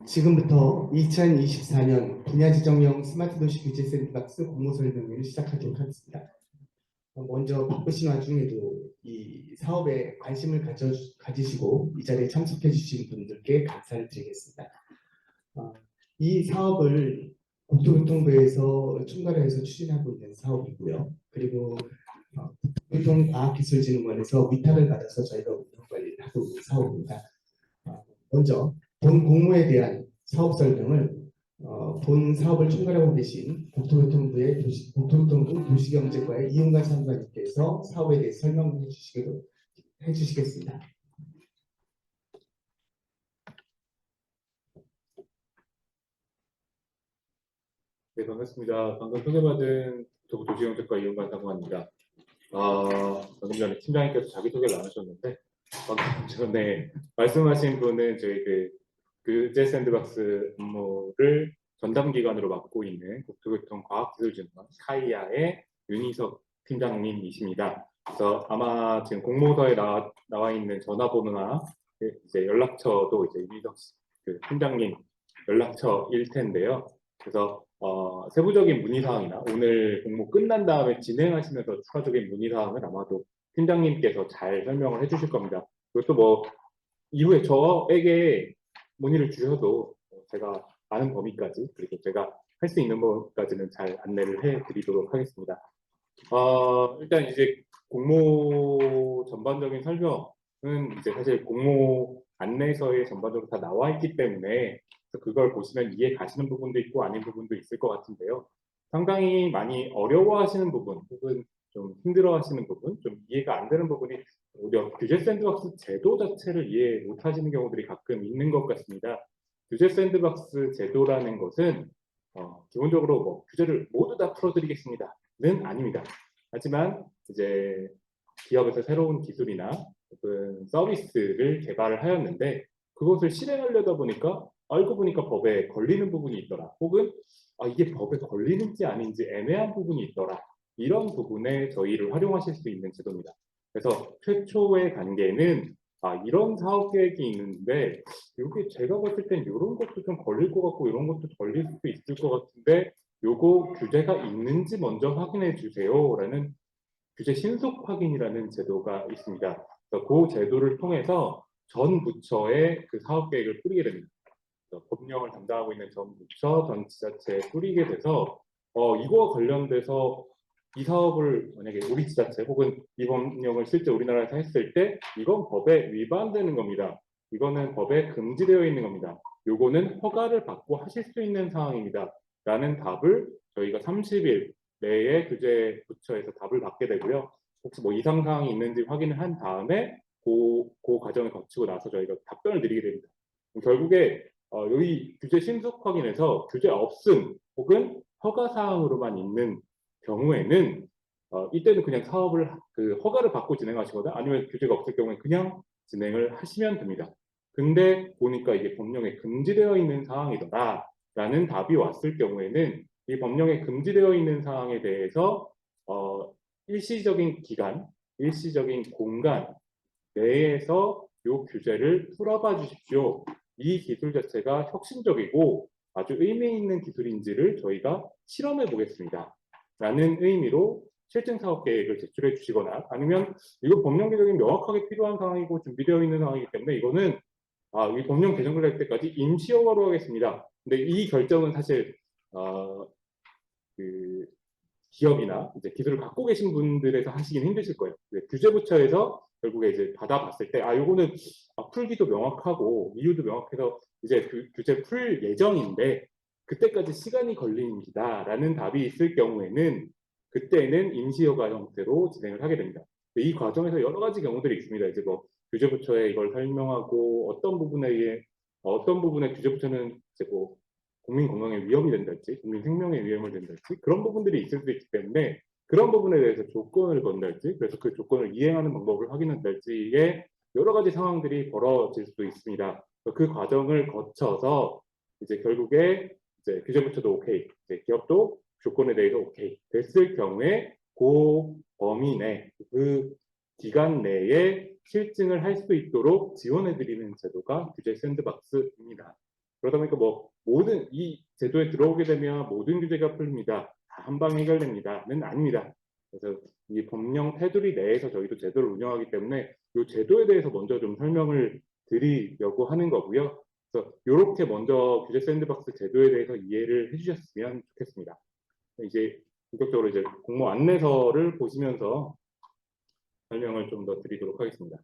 지금부터 2024년 분야지정형 스마트 도시 규제 샌드박스 공모 설명회를 시작하도록 하겠습니다. 먼저 바쁘신 와중에도 이 사업에 관심을 가지시고 이 자리에 참석해 주신 분들께 감사를 드리겠습니다. 이 사업을 국토교통부에서 총괄해서 추진하고 있는 사업이고요. 그리고 교통과학기술진흥원에서 위탁을 받아서 저희가 운영관리를 하고 있는 사업입니다. 먼저 본 공모에 대한 사업 설명을 본 사업을 총괄하고 계신 국토교통부의 국토교통부 도시경제과의 이용관 상무관님께서 사업에 대해 설명해 주시겠습니다. 네, 반갑습니다. 방금 소개받은 도시경제과 이용관 상무관입니다. 방금 전에 팀장님께서 자기소개를 안 하셨는데, 방금 전에 말씀하신 분은 저희 규제 샌드박스 업무를 전담기관으로 맡고 있는 국토교통과학기술진흥원 카이아의 윤희석 팀장님이십니다. 그래서 아마 지금 공모서에 나와 있는 전화번호나 이제 연락처도 이제 윤희석 팀장님 연락처일 텐데요. 그래서 세부적인 문의사항이나 오늘 공모 끝난 다음에 진행하시면서 추가적인 문의사항은 아마도 팀장님께서 잘 설명을 해주실 겁니다. 그것도 뭐 이후에 저에게 문의를 주셔도 제가 아는 범위까지 그리고 제가 할 수 있는 것까지는 잘 안내를 해드리도록 하겠습니다. 일단 이제 공모 전반적인 설명은 이제 사실 공모 안내서에 전반적으로 다 나와 있기 때문에 그걸 보시면 이해 가시는 부분도 있고 아닌 부분도 있을 것 같은데요. 상당히 많이 어려워하시는 부분 혹은 좀 힘들어하시는 부분, 좀 이해가 안 되는 부분이 오히려 규제 샌드박스 제도 자체를 이해 못하시는 경우들이 가끔 있는 것 같습니다. 규제 샌드박스 제도라는 것은 기본적으로 뭐 규제를 모두 다 풀어드리겠습니다는 아닙니다. 하지만 이제 기업에서 새로운 기술이나 혹은 서비스를 개발을 하였는데 그것을 실행하려다 보니까 알고 보니까 법에 걸리는 부분이 있더라. 혹은 이게 법에 걸리는지 아닌지 애매한 부분이 있더라. 이런 부분에 저희를 활용하실 수 있는 제도입니다. 그래서 최초의 단계는 이런 사업 계획이 있는데 이게 제가 봤을 땐 이런 것도 좀 걸릴 것 같고 이런 것도 걸릴 수도 있을 것 같은데 요거 규제가 있는지 먼저 확인해 주세요라는 규제 신속 확인이라는 제도가 있습니다. 그래서 그 제도를 통해서 전 부처에 그 사업 계획을 뿌리게 됩니다. 법령을 담당하고 있는 전 부처, 전 지자체에 뿌리게 돼서 이거와 관련돼서 이 사업을 만약에 우리 지자체 혹은 이 법령을 실제 우리나라에서 했을 때 이건 법에 위반되는 겁니다. 이거는 법에 금지되어 있는 겁니다. 요거는 허가를 받고 하실 수 있는 사항입니다. 라는 답을 저희가 30일 내에 규제 부처에서 답을 받게 되고요. 혹시 뭐 이상 사항이 있는지 확인을 한 다음에 그 과정을 거치고 나서 저희가 답변을 드리게 됩니다. 결국에 여기 규제 신속 확인에서 규제 없음 혹은 허가 사항으로만 있는 경우에는 이때는 그냥 사업을 허가를 받고 진행하시거나 아니면 규제가 없을 경우에 그냥 진행을 하시면 됩니다. 근데 보니까 이게 법령에 금지되어 있는 사항이더라 라는 답이 왔을 경우에는 이 법령에 금지되어 있는 사항에 대해서 일시적인 기간, 일시적인 공간 내에서 이 규제를 풀어봐 주십시오. 이 기술 자체가 혁신적이고 아주 의미 있는 기술인지를 저희가 실험해 보겠습니다. 라는 의미로 실증 사업 계획을 제출해 주시거나 아니면 이거 법령 개정이 명확하게 필요한 상황이고 준비되어 있는 상황이기 때문에 이거는 이 법령 개정을 할 때까지 임시 허가로 하겠습니다. 근데 이 결정은 사실 그 기업이나 이제 기술을 갖고 계신 분들에서 하시긴 힘드실 거예요. 규제부처에서 결국에 이제 받아봤을 때, 요거는 풀기도 명확하고 이유도 명확해서 이제 규제 풀 예정인데 그때까지 시간이 걸립니다라는 답이 있을 경우에는 그때는 임시허가 형태로 진행을 하게 됩니다. 이 과정에서 여러 가지 경우들이 있습니다. 이제 뭐 규제부처에 이걸 설명하고 어떤 부분에 규제부처는 이제 뭐 국민 건강에 위험이 된달지, 국민 생명에 위험을 된달지 그런 부분들이 있을 수 있기 때문에 그런 부분에 대해서 조건을 건달지, 그래서 그 조건을 이행하는 방법을 확인한달지의 여러 가지 상황들이 벌어질 수도 있습니다. 그 과정을 거쳐서 이제 결국에 이제 규제부처도 오케이, 이제 기업도 조건에 대해서 오케이 됐을 경우에 그 범위 내, 그 기간 내에 실증을 할 수 있도록 지원해드리는 제도가 규제 샌드박스입니다. 그러다 보니까 뭐 모든 이 제도에 들어오게 되면 모든 규제가 풀립니다. 다 한 방에 해결됩니다는 아닙니다. 그래서 이 법령 테두리 내에서 저희도 제도를 운영하기 때문에 이 제도에 대해서 먼저 좀 설명을 드리려고 하는 거고요. 그래서 이렇게 먼저 규제 샌드박스 제도에 대해서 이해를 해주셨으면 좋겠습니다. 이제 본격적으로 이제 공모 안내서를 보시면서 설명을 좀 더 드리도록 하겠습니다.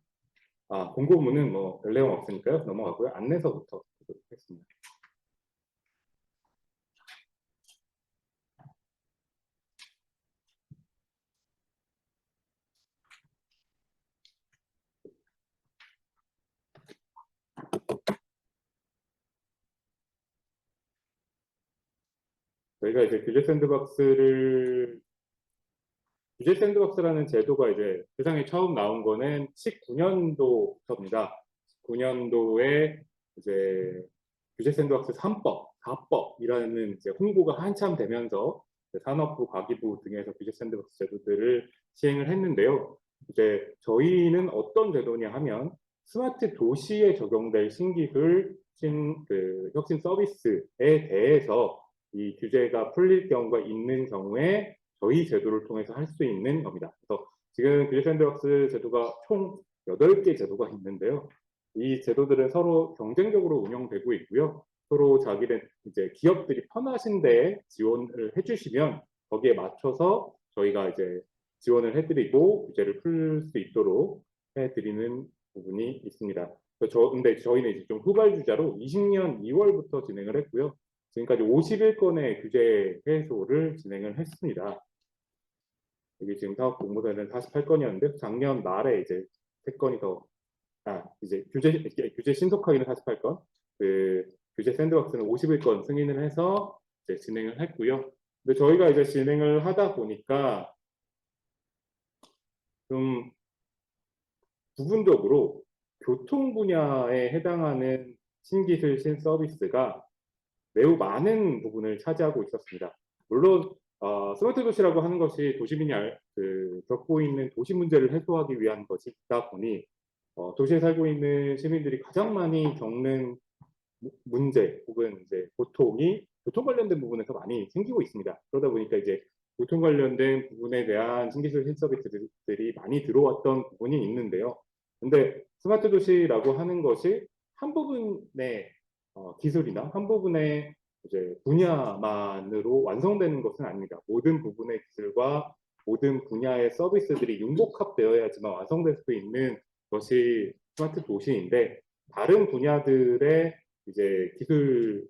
공고문은 뭐 별 내용 없으니까요. 넘어가고요. 안내서부터 보도록 하겠습니다. 저희가 이제 규제 샌드박스라는 제도가 이제 세상에 처음 나온 거는 19년도부터입니다. 19년도에 이제 규제 샌드박스 3법, 4법이라는 이제 홍보가 한참 되면서 산업부, 과기부 등에서 규제 샌드박스 제도들을 시행을 했는데요. 이제 저희는 어떤 제도냐 하면 스마트 도시에 적용될 신기술 혁신 서비스에 대해서 이 규제가 풀릴 경우가 있는 경우에 저희 제도를 통해서 할 수 있는 겁니다. 그래서 지금 규제 샌드박스 제도가 총 8개 제도가 있는데요. 이 제도들은 서로 경쟁적으로 운영되고 있고요. 서로 자기는 이제 기업들이 편하신 데에 지원을 해주시면 거기에 맞춰서 저희가 이제 지원을 해드리고 규제를 풀 수 있도록 해드리는 부분이 있습니다. 근데 저희는 이제 좀 후발주자로 20년 2월부터 진행을 했고요. 지금까지 51건의 규제 해소를 진행을 했습니다. 여기 지금 사업 공모전은 48건이었는데 작년 말에 이제 3건이 더 이제 규제 신속하기는 48건, 규제 샌드박스는 51건 승인을 해서 이제 진행을 했고요. 근데 저희가 이제 진행을 하다 보니까 좀 부분적으로 교통 분야에 해당하는 신기술 신서비스가 매우 많은 부분을 차지하고 있었습니다. 물론 스마트 도시라고 하는 것이 도시민이 겪고 있는 도시 문제를 해소하기 위한 것이다 보니 도시에 살고 있는 시민들이 가장 많이 겪는 문제 혹은 이제 고통이 교통 관련된 부분에서 많이 생기고 있습니다. 그러다 보니까 이제 교통 관련된 부분에 대한 신기술 신서비스들이 많이 들어왔던 부분이 있는데요. 근데 스마트 도시라고 하는 것이 한 부분의 기술이나 한 부분의 이제 분야만으로 완성되는 것은 아닙니다. 모든 부분의 기술과 모든 분야의 서비스들이 융복합되어야지만 완성될 수 있는 것이 스마트 도시인데 다른 분야들의 이제 기술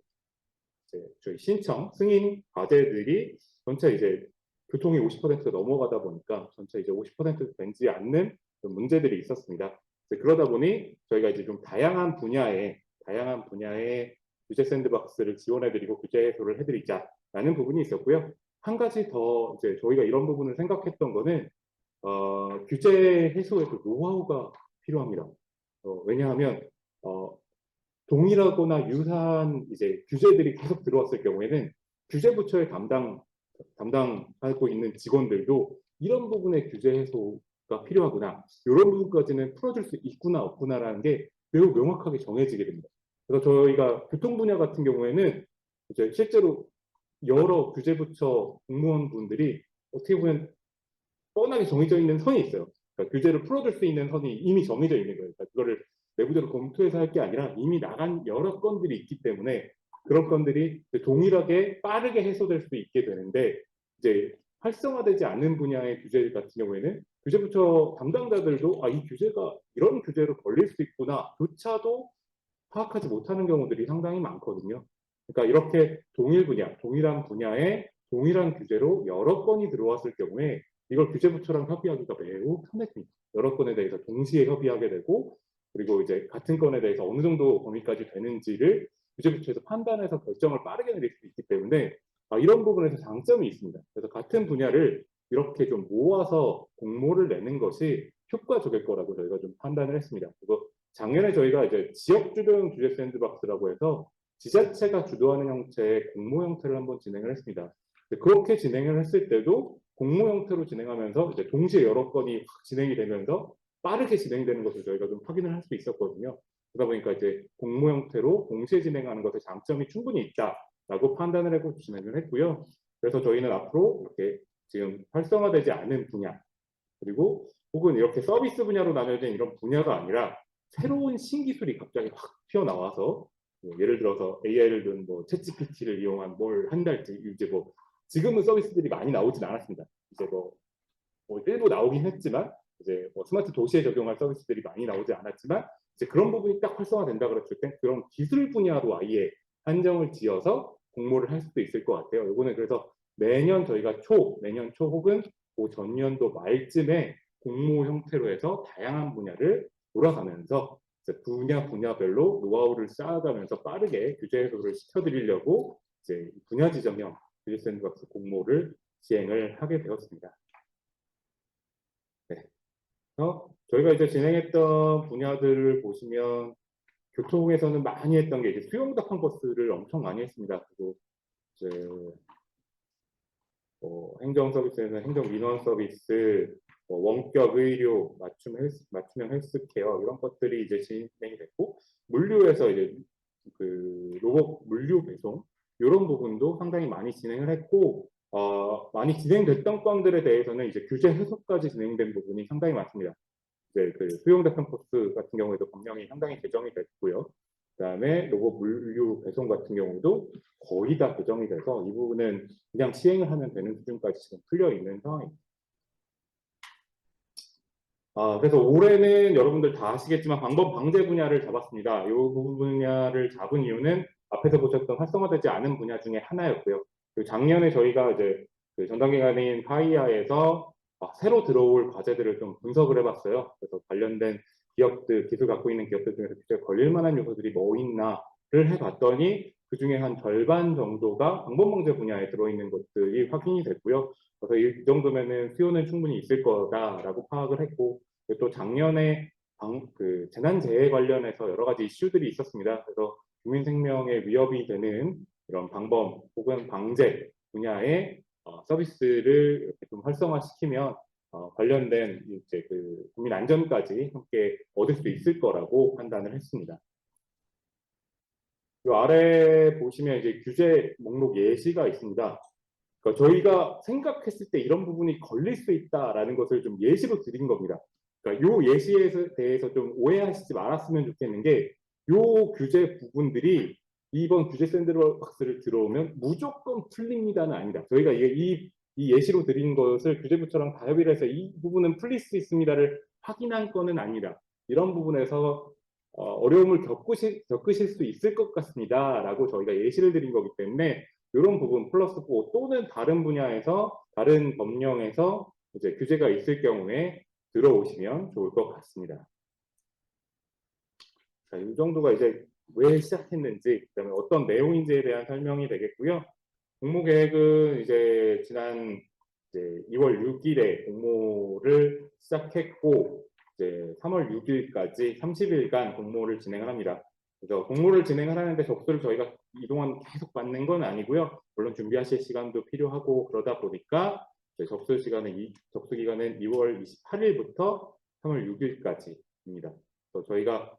저희 신청 승인 과제들이 전체 이제 교통이 50%가 넘어가다 보니까 전체 이제 50% 되지 않는 문제들이 있었습니다. 그러다 보니 저희가 이제 좀 다양한 분야의 규제 샌드박스를 지원해드리고 규제 해소를 해드리자라는 부분이 있었고요. 한 가지 더 이제 저희가 이런 부분을 생각했던 거는 규제 해소에도 노하우가 필요합니다. 왜냐하면 동일하거나 유사한 이제 규제들이 계속 들어왔을 경우에는 규제부처에 담당하고 있는 직원들도 이런 부분의 규제 해소가 필요하구나, 이런 부분까지는 풀어줄 수 있구나 없구나라는 게 매우 명확하게 정해지게 됩니다. 그래서 저희가 교통 분야 같은 경우에는 이제 실제로 여러 규제부처 공무원분들이 어떻게 보면 뻔하게 정해져 있는 선이 있어요. 그러니까 규제를 풀어줄 수 있는 선이 이미 정해져 있는 거예요. 그러니까 그거를 내부적으로 검토해서 할 게 아니라 이미 나간 여러 건들이 있기 때문에 그런 건들이 동일하게 빠르게 해소될 수 있게 되는데, 이제 활성화되지 않는 분야의 규제 같은 경우에는 규제부처 담당자들도 이 규제가 이런 규제로 걸릴 수 있구나 조차도 파악하지 못하는 경우들이 상당히 많거든요. 그러니까 이렇게 동일한 분야에 동일한 규제로 여러 건이 들어왔을 경우에 이걸 규제부처랑 협의하기가 매우 편해집니다. 여러 건에 대해서 동시에 협의하게 되고, 그리고 이제 같은 건에 대해서 어느 정도 범위까지 되는지를 규제부처에서 판단해서 결정을 빠르게 내릴 수 있기 때문에 이런 부분에서 장점이 있습니다. 그래서 같은 분야를 이렇게 좀 모아서 공모를 내는 것이 효과적일 거라고 저희가 좀 판단을 했습니다. 그리고 작년에 저희가 이제 지역 주도형 규제 샌드박스라고 해서 지자체가 주도하는 형태의 공모 형태를 한번 진행을 했습니다. 그렇게 진행을 했을 때도 공모 형태로 진행하면서 이제 동시에 여러 건이 확 진행이 되면서 빠르게 진행되는 것을 저희가 좀 확인을 할 수 있었거든요. 그러다 보니까 이제 공모 형태로 동시에 진행하는 것의 장점이 충분히 있다라고 판단을 하고 진행을 했고요. 그래서 저희는 앞으로 이렇게 지금 활성화되지 않은 분야, 그리고 혹은 이렇게 서비스 분야로 나뉘어진 이런 분야가 아니라 새로운 신기술이 갑자기 확 튀어나와서 뭐 예를 들어서 AI를 든 뭐 챗GPT를 이용한 뭘 한달지 이제 뭐 지금은 서비스들이 많이 나오진 않았습니다. 이제 뭐 일부 나오긴 했지만 이제 뭐 스마트 도시에 적용할 서비스들이 많이 나오지 않았지만 이제 그런 부분이 딱 활성화된다 그랬을 때 그런 기술 분야로 아예 한정을 지어서 공모를 할 수도 있을 것 같아요. 이거는 그래서 내년 내년 초 혹은 그 전년도 말쯤에 공모 형태로 해서 다양한 분야를 돌아가면서 분야별로 노하우를 쌓아가면서 빠르게 규제 해소를 시켜드리려고 이제 분야 지정형 규제 샌드박스 공모를 시행을 하게 되었습니다. 네. 저희가 이제 진행했던 분야들을 보시면 교통에서는 많이 했던 게 이제 수용답한 버스를 엄청 많이 했습니다. 그리고 이제 행정 서비스에는 행정 민원 서비스, 원격 의료, 맞춤형 헬스케어 이런 것들이 이제 진행이 됐고 물류에서 이제 그 로봇 물류 배송 이런 부분도 상당히 많이 진행을 했고 많이 진행됐던 건들에 대해서는 이제 규제 해소까지 진행된 부분이 상당히 많습니다. 이제 그 수용 대편 코스 같은 경우에도 법령이 상당히 개정이 됐고요. 그다음에 로봇 물류 배송 같은 경우도 거의 다 개정이 돼서 이 부분은 그냥 시행을 하면 되는 수준까지 지금 풀려 있는 상황입니다. 그래서 올해는 여러분들 다 아시겠지만 방법 방제 분야를 잡았습니다. 이 분야를 잡은 이유는 앞에서 보셨던 활성화되지 않은 분야 중에 하나였고요. 작년에 저희가 이제 그 전담기관인 파이아에서 새로 들어올 과제들을 좀 분석을 해봤어요. 그래서 관련된 기업들, 기술 갖고 있는 기업들 중에서 규제에 걸릴 만한 요소들이 뭐 있나를 해봤더니 그 중에 한 절반 정도가 방법 방제 분야에 들어있는 것들이 확인이 됐고요. 그래서 이 정도면은 수요는 충분히 있을 거다라고 파악을 했고 또 작년에 재난재해 관련해서 여러 가지 이슈들이 있었습니다. 그래서 국민 생명에 위협이 되는 이런 방범 혹은 방제 분야의 서비스를 이렇게 좀 활성화시키면 관련된 이제 그 국민 안전까지 함께 얻을 수 있을 거라고 판단을 했습니다. 이 아래 보시면 이제 규제 목록 예시가 있습니다. 그러니까 저희가 생각했을 때 이런 부분이 걸릴 수 있다라는 것을 좀 예시로 드린 겁니다. 그러니까 이 예시에 대해서 좀 오해하시지 말았으면 좋겠는 게 이 규제 부분들이 이번 규제 샌드박스를 들어오면 무조건 풀립니다는 아니다. 저희가 이 예시로 드린 것을 규제부처랑 다 협의를 해서 이 부분은 풀릴 수 있습니다를 확인한 건은 아니다. 이런 부분에서 어려움을 겪으실 수 있을 것 같습니다. 라고 저희가 예시를 드린 거기 때문에 이런 부분 플러스 4 또는 다른 분야에서 다른 법령에서 이제 규제가 있을 경우에 들어오시면 좋을 것 같습니다. 자, 이 정도가 이제 왜 시작했는지, 그다음에 어떤 내용인지에 대한 설명이 되겠고요. 공모 계획은 이제 지난 이제 2월 6일에 공모를 시작했고 이제 3월 6일까지 30일간 공모를 진행을 합니다. 그래서 공모를 진행을 하는데 접수를 저희가 이동안 계속 받는 건 아니고요. 물론 준비하실 시간도 필요하고 그러다 보니까 접수 기간은 2월 28일부터 3월 6일까지입니다. 그래서 저희가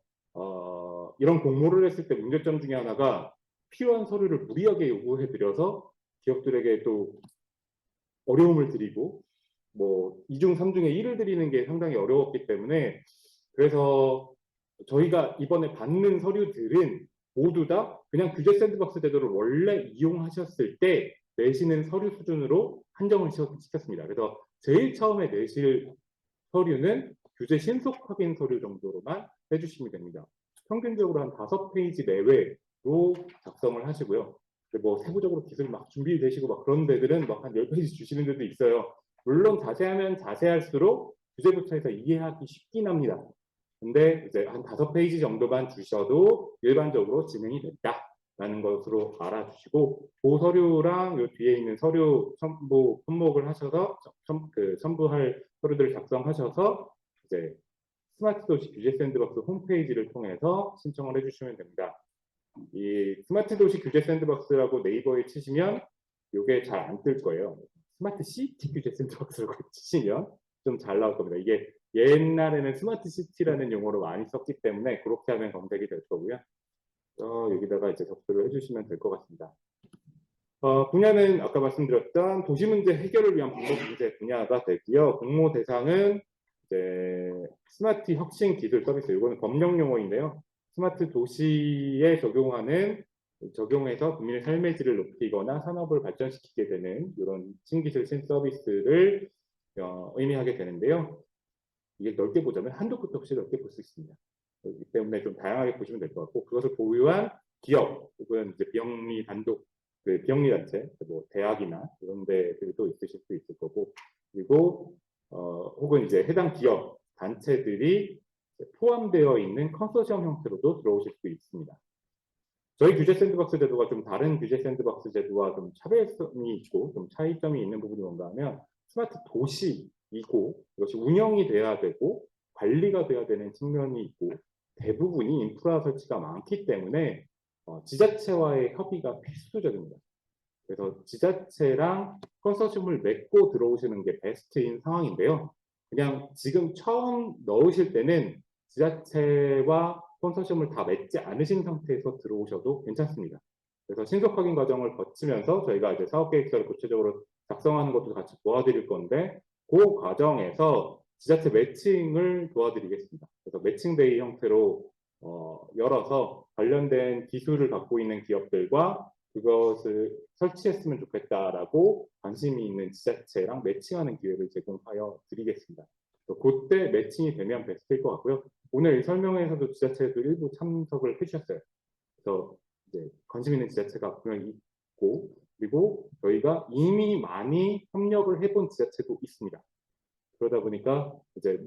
이런 공모를 했을 때 문제점 중에 하나가 필요한 서류를 무리하게 요구해드려서 기업들에게 또 어려움을 드리고 뭐 2중 3중에 1을 드리는 게 상당히 어려웠기 때문에 그래서 저희가 이번에 받는 서류들은 모두 다 그냥 규제 샌드박스 제도를 원래 이용하셨을 때 내시는 서류 수준으로 한정을 시켰습니다. 그래서 제일 처음에 내실 서류는 규제 신속 확인 서류 정도로만 해주시면 됩니다. 평균적으로 한 5페이지 내외로 작성을 하시고요. 뭐 세부적으로 기술 막 준비되시고 막 그런 데들은 막 한 10페이지 주시는 데도 있어요. 물론 자세하면 자세할수록 규제부처에서 이해하기 쉽긴 합니다. 근데 이제 한 5페이지 정도만 주셔도 일반적으로 진행이 됐다라는 것으로 알아주시고 그 서류랑 요 뒤에 있는 서류 첨부를 하셔서 첨부할 서류들을 작성하셔서 이제 스마트 도시 규제 샌드박스 홈페이지를 통해서 신청을 해주시면 됩니다. 이 스마트 도시 규제 샌드박스라고 네이버에 치시면 이게 잘 안 뜰 거예요. 스마트 시티 규제 샌드박스라고 치시면 좀 잘 나올 겁니다. 이게 옛날에는 스마트 시티라는 용어로 많이 썼기 때문에 그렇게 하면 검색이 될 거고요. 여기다가 이제 접수를 해주시면 될 것 같습니다. 분야는 아까 말씀드렸던 도시 문제 해결을 위한 방법 문제 분야가 되고요. 공모 대상은 이제 스마트 혁신 기술 서비스, 이거는 법령 용어인데요. 스마트 도시에 적용해서 국민의 삶의 질을 높이거나 산업을 발전시키게 되는 이런 신기술 신서비스를 의미하게 되는데요. 이게 넓게 보자면 한도 끝도 없이 넓게 볼 수 있습니다. 그렇기 때문에 좀 다양하게 보시면 될 것 같고, 그것을 보유한 기업 혹은 이제 비영리 단독 비영리 단체, 뭐 대학이나 이런 데들도 있으실 수 있을 거고, 그리고 혹은 이제 해당 기업 단체들이 포함되어 있는 컨소시엄 형태로도 들어오실 수 있습니다. 저희 규제 샌드박스 제도가 좀 다른 규제 샌드박스 제도와 좀 차별성이 있고 좀 차이점이 있는 부분이 뭔가 하면, 스마트 도시이고 이것이 운영이 돼야 되고 관리가 돼야 되는 측면이 있고 대부분이 인프라 설치가 많기 때문에 지자체와의 협의가 필수적입니다. 그래서 지자체랑 컨소시엄을 맺고 들어오시는 게 베스트인 상황인데요. 그냥 지금 처음 넣으실 때는 지자체와 컨소시엄을 다 맺지 않으신 상태에서 들어오셔도 괜찮습니다. 그래서 신속 확인 과정을 거치면서 저희가 이제 사업계획서를 구체적으로 작성하는 것도 같이 도와드릴 건데, 그 과정에서 지자체 매칭을 도와드리겠습니다. 그래서 매칭데이 형태로 열어서 관련된 기술을 갖고 있는 기업들과 그것을 설치했으면 좋겠다라고 관심이 있는 지자체랑 매칭하는 기회를 제공하여 드리겠습니다. 그때 매칭이 되면 베스트일 것 같고요. 오늘 이 설명회에서도 지자체도 일부 참석을 해주셨어요. 그래서 이제 관심 있는 지자체가 분명히 있고, 그리고 저희가 이미 많이 협력을 해본 지자체도 있습니다. 그러다 보니까 이제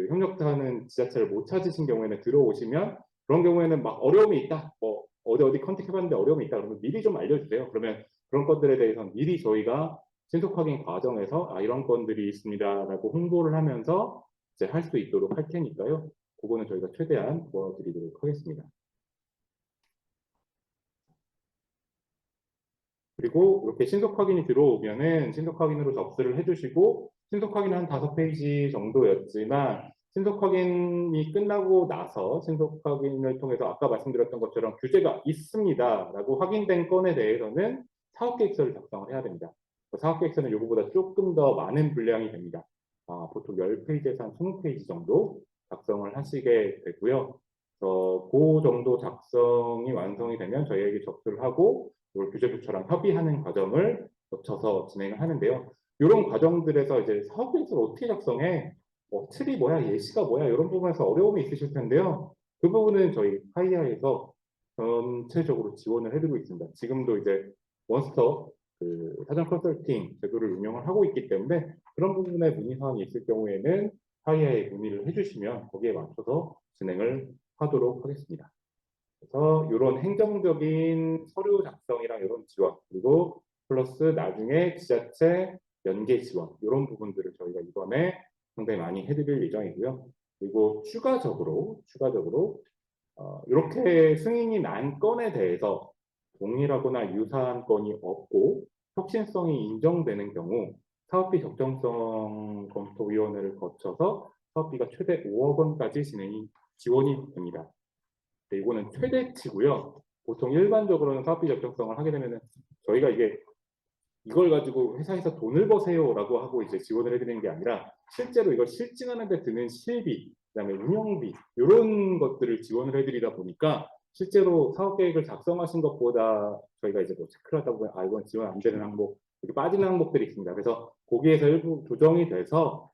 협력하는 지자체를 못 찾으신 경우에는 들어오시면, 그런 경우에는 막 어려움이 있다, 뭐 어디 컨택해봤는데 어려움이 있다 그러면 미리 좀 알려주세요. 그러면 그런 것들에 대해서는 미리 저희가 신속 확인 과정에서 이런 건들이 있습니다라고 홍보를 하면서 이제 할 수 있도록 할 테니까요. 그거는 저희가 최대한 도와드리도록 하겠습니다. 그리고 이렇게 신속 확인이 들어오면은 신속 확인으로 접수를 해주시고, 신속 확인은 한 5페이지 정도였지만 신속 확인이 끝나고 나서 신속 확인을 통해서 아까 말씀드렸던 것처럼 규제가 있습니다라고 확인된 건에 대해서는 사업계획서를 작성을 해야 됩니다. 사업계획서는 이거보다 조금 더 많은 분량이 됩니다. 보통 10페이지에서 한 20페이지 정도 작성을 하시게 되고요. 그 정도 작성이 완성이 되면 저희에게 접수를 하고 이걸 규제부처랑 협의하는 과정을 거쳐서 진행을 하는데요. 이런 과정들에서 이제 사업계획서를 어떻게 작성해? 틀이 뭐야? 예시가 뭐야? 이런 부분에서 어려움이 있으실 텐데요. 그 부분은 저희 파이아에서 전체적으로 지원을 해드리고 있습니다. 지금도 이제 원스톱 사전 컨설팅 제도를 운영을 하고 있기 때문에 그런 부분에 문의사항이 있을 경우에는 파이아에 문의를 해주시면 거기에 맞춰서 진행을 하도록 하겠습니다. 그래서 이런 행정적인 서류 작성이랑 이런 지원, 그리고 플러스 나중에 지자체 연계 지원, 이런 부분들을 저희가 이번에 상당히 많이 해드릴 예정이고요. 그리고 추가적으로 이렇게 승인이 난 건에 대해서 동일하거나 유사한 건이 없고 혁신성이 인정되는 경우 사업비 적정성 검토위원회를 거쳐서 사업비가 최대 5억 원까지 지원이 됩니다. 네, 이거는 최대치고요. 보통 일반적으로는 사업비 적정성을 하게 되면은 저희가 이걸 가지고 회사에서 돈을 버세요라고 하고 이제 지원을 해드리는 게 아니라 실제로 이걸 실증하는 데 드는 실비, 그다음에 운영비 이런 것들을 지원을 해드리다 보니까 실제로 사업 계획을 작성하신 것보다 저희가 이제 뭐 체크를 하다 보면 이건 지원 안 되는 항목, 이렇게 빠지는 항목들이 있습니다. 그래서 거기에서 일부 조정이 돼서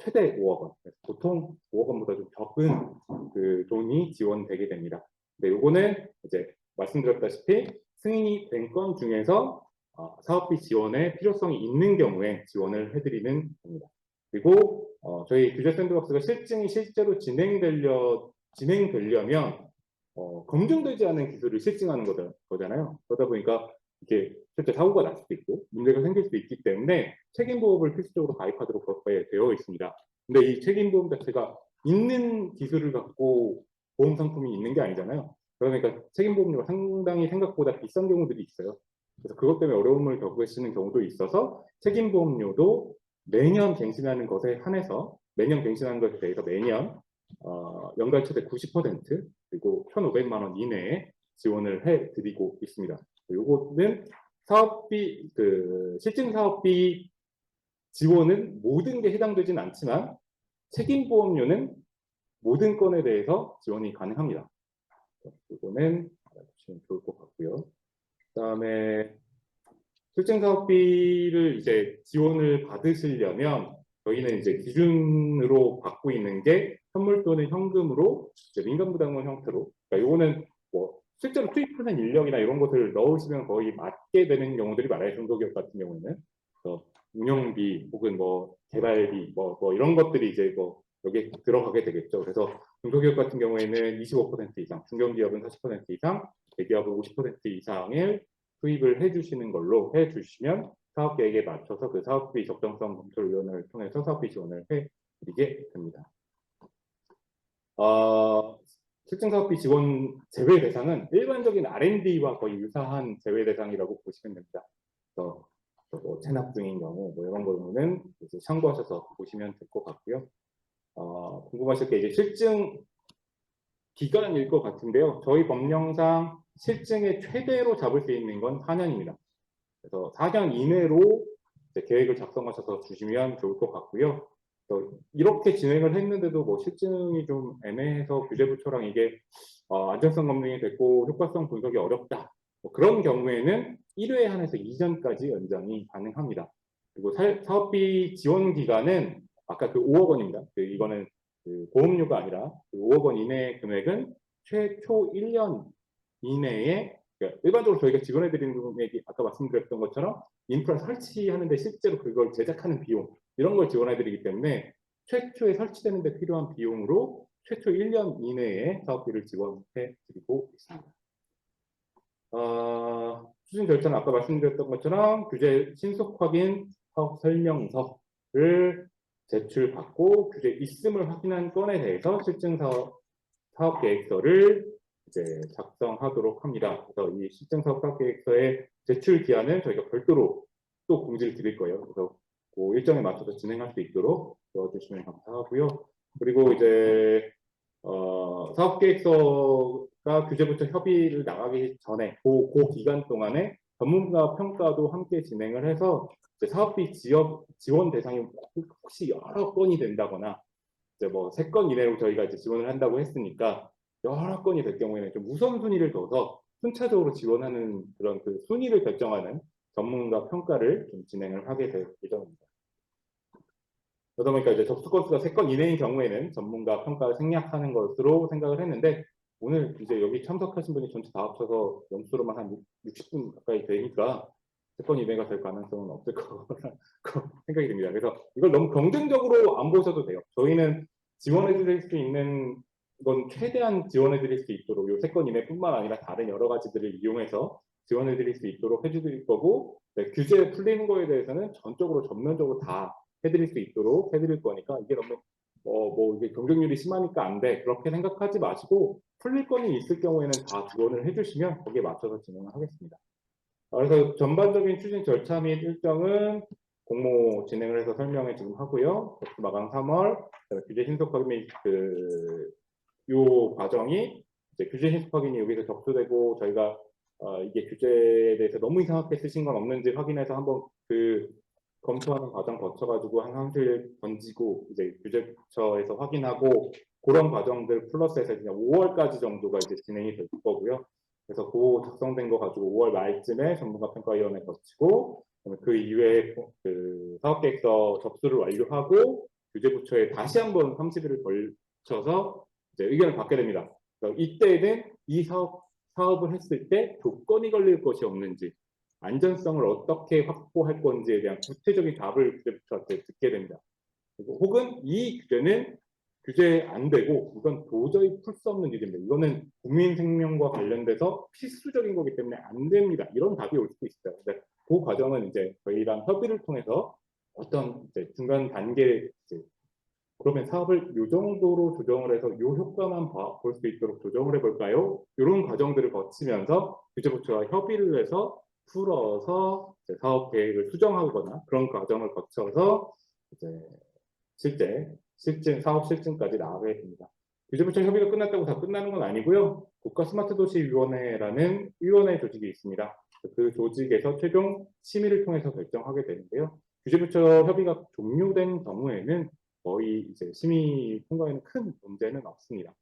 최대 5억 원, 보통 5억 원보다 좀 적은 그 돈이 지원되게 됩니다. 근데 요거는 이제 말씀드렸다시피 승인이 된 건 중에서 사업비 지원의 필요성이 있는 경우에 지원을 해드리는 겁니다. 그리고 저희 규제 샌드박스가 실증이 실제로 진행되려면 검증되지 않은 기술을 실증하는 거잖아요. 그러다 보니까 이게 실제 사고가 날 수도 있고 문제가 생길 수도 있기 때문에 책임보험을 필수적으로 가입하도록 그렇게 되어 있습니다. 근데 이 책임보험 자체가 있는 기술을 갖고 보험 상품이 있는 게 아니잖아요. 그러니까 책임보험료가 상당히 생각보다 비싼 경우들이 있어요. 그래서 그것 때문에 어려움을 겪으시는 경우도 있어서 책임보험료도 매년 갱신하는 것에 한해서 매년 갱신하는 것에 대해서 매년 연간 최대 90% 그리고 1,500만 원 이내에 지원을 해드리고 있습니다. 요거는 사업비 실증 사업비 지원은 모든 게 해당되진 않지만 책임보험료는 모든 건에 대해서 지원이 가능합니다. 이거는 알아두시면 좋을 것 같고요. 그다음에 실증 사업비를 이제 지원을 받으시려면 저희는 이제 기준으로 받고 있는 게 선물 또는 현금으로 이제 민간부담금 형태로. 그러니까 이거는 뭐 실제로 투입하는 인력이나 이런 것을 넣으시면 거의 맞게 되는 경우들이 많아요. 중소기업 같은 경우에는. 그래서 운영비 혹은 뭐 개발비 뭐 이런 것들이 이제 뭐 여기에 들어가게 되겠죠. 그래서 중소기업 같은 경우에는 25% 이상, 중견기업은 40% 이상, 대기업은 50% 이상을 투입을 해주시는 걸로 해주시면 사업계획에 맞춰서 그 사업비 적정성 검토위원회를 통해서 사업비 지원을 해드리게 됩니다. 실증 사업비 지원 제외 대상은 일반적인 R&D와 거의 유사한 제외 대상이라고 보시면 됩니다. 그래서 뭐 체납 중인 경우 뭐 이런 경우는 이제 참고하셔서 보시면 될 것 같고요. 궁금하실 게 이제 실증 기간일 것 같은데요. 저희 법령상 실증의 최대로 잡을 수 있는 건 4년입니다. 그래서 4년 이내로 계획을 작성하셔서 주시면 좋을 것 같고요. 이렇게 진행을 했는데도 뭐 실증이 좀 애매해서 규제부처랑 이게 안전성 검증이 됐고 효과성 분석이 어렵다. 뭐 그런 경우에는 1회에 한해서 2년까지 연장이 가능합니다. 그리고 사업비 지원 기간은 아까 그 5억 원입니다. 이거는 보험료가 아니라 5억 원 이내의 금액은 최초 1년 이내에 그러니까 일반적으로 저희가 지원해드리는 금액이 아까 말씀드렸던 것처럼 인프라 설치하는데 실제로 그걸 제작하는 비용 이런 걸 지원해드리기 때문에 최초에 설치되는 데 필요한 비용으로 최초 1년 이내에 사업비를 지원해드리고 있습니다. 추진 절차는 아까 말씀드렸던 것처럼 규제 신속 확인 사업 설명서를 제출받고 규제 있음을 확인한 건에 대해서 실증 사업 계획서를 이제 작성하도록 합니다. 그래서 이 실증 사업 계획서의 제출 기한은 저희가 별도로 또 공지를 드릴 거예요. 그래서 그 일정에 맞춰서 진행할 수 있도록 도와주시면 감사하고요. 그리고 이제 사업 계획서가 규제부처 협의를 나가기 전에 그 기간 동안에 전문가 평가도 함께 진행을 해서 사업비 지원 대상이 혹시 여러 건이 된다거나 이제 뭐 3건 이내로 저희가 이제 지원을 한다고 했으니까 여러 건이 될 경우에는 좀 우선순위를 둬서 순차적으로 지원하는 그런 그 순위를 결정하는 전문가 평가를 좀 진행을 하게 될 예정입니다. 그러다 보니까 이제 접수 건수가 3건 이내인 경우에는 전문가 평가를 생략하는 것으로 생각을 했는데 오늘 이제 여기 참석하신 분이 전체 다 합쳐서 연수로만 한 60분 가까이 되니까 3건 이내가 될 가능성은 없을 거라고 생각이 듭니다. 그래서 이걸 너무 경쟁적으로 안 보셔도 돼요. 저희는 지원해 드릴 수 있는 건 최대한 지원해 드릴 수 있도록 이 3건 이내뿐만 아니라 다른 여러 가지들을 이용해서 지원해 드릴 수 있도록 해드릴 거고 규제 풀리는 거에 대해서는 전적으로 전면적으로 다 해드릴 수 있도록 해드릴 거니까 이게 너무 뭐 이게 경쟁률이 심하니까 안 돼 그렇게 생각하지 마시고 풀릴 건이 있을 경우에는 다 지원을 해주시면 거기에 맞춰서 진행을 하겠습니다. 그래서 전반적인 추진 절차 및 일정은 공모 진행을 해서 설명을 지금 하고요. 마감 3월, 규제 신속 확인 및 요 과정이 이제 규제 신속 확인이 여기서 접수되고 저희가 이게 규제에 대해서 너무 이상하게 쓰신 건 없는지 확인해서 한번 검토하는 과정 거쳐가지고 한 3주일 던지고 이제 규제부처에서 확인하고 그런 과정들 플러스해서 그냥 5월까지 정도가 이제 진행이 될 거고요. 그래서 그 작성된 거 가지고 5월 말쯤에 전문가평가위원회 거치고 그 이후에 그 사업계획서 접수를 완료하고 규제부처에 다시 한번 30일을 걸쳐서 이제 의견을 받게 됩니다. 이때는 이 사업을 했을 때 조건이 걸릴 것이 없는지 안전성을 어떻게 확보할 건지에 대한 구체적인 답을 규제부처한테 듣게 됩니다. 그리고 혹은 이 규제는 규제 안 되고 이건 도저히 풀 수 없는 규제입니다. 이거는 국민 생명과 관련돼서 필수적인 거기 때문에 안 됩니다. 이런 답이 올 수도 있어요. 근데 그 과정은 이제 저희랑 협의를 통해서 어떤 이제 중간 단계 그러면 사업을 이 정도로 조정을 해서 이 효과만 볼 수 있도록 조정을 해볼까요? 이런 과정들을 거치면서 규제부처와 협의를 해서 풀어서 사업 계획을 수정하거나 그런 과정을 거쳐서 이제 실제 사업 실증까지 나가게 됩니다. 규제부처 협의가 끝났다고 다 끝나는 건 아니고요. 국가스마트도시위원회라는 위원회 조직이 있습니다. 그 조직에서 최종 심의를 통해서 결정하게 되는데요. 규제부처 협의가 종료된 경우에는 거의 이제 심의 통과에는 큰 문제는 없습니다.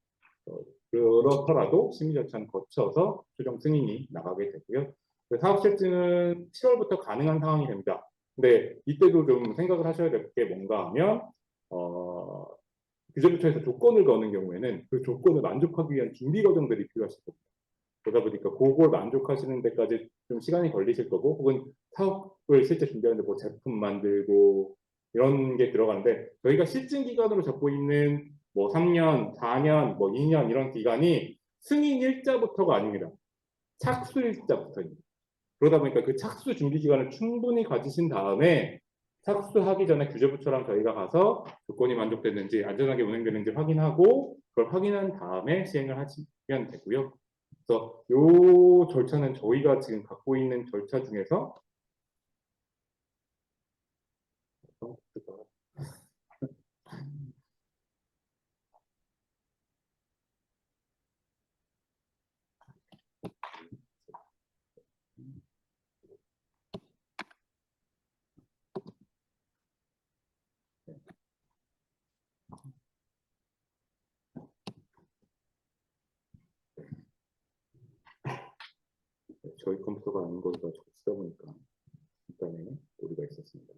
그렇더라도 심의 절차는 거쳐서 최종 승인이 나가게 되고요. 사업 실증은 7월부터 가능한 상황이 됩니다. 근데 이때도 좀 생각을 하셔야 될 게 뭔가 하면 규제부처에서 조건을 거는 경우에는 그 조건을 만족하기 위한 준비 과정들이 필요하실 겁니다. 그러다 보니까 그걸 만족하시는 데까지 좀 시간이 걸리실 거고, 혹은 사업을 실제 준비하는데 뭐 제품 만들고 이런 게 들어가는데, 저희가 실증 기간으로 잡고 있는 뭐 3년, 4년, 뭐 2년 이런 기간이 승인 일자부터가 아닙니다. 착수 일자부터입니다. 그러다 보니까 그 착수 준비 기간을 충분히 가지신 다음에 착수하기 전에 규제부처랑 저희가 가서 조건이 만족됐는지 안전하게 운행되는지 확인하고, 그걸 확인한 다음에 시행을 하시면 되고요. 그래서 이 절차는 저희가 지금 갖고 있는 절차 중에서 저희 컴퓨터가 아닌 걸 가지고 쓰다 보니까 일단에 오류가 있었습니다.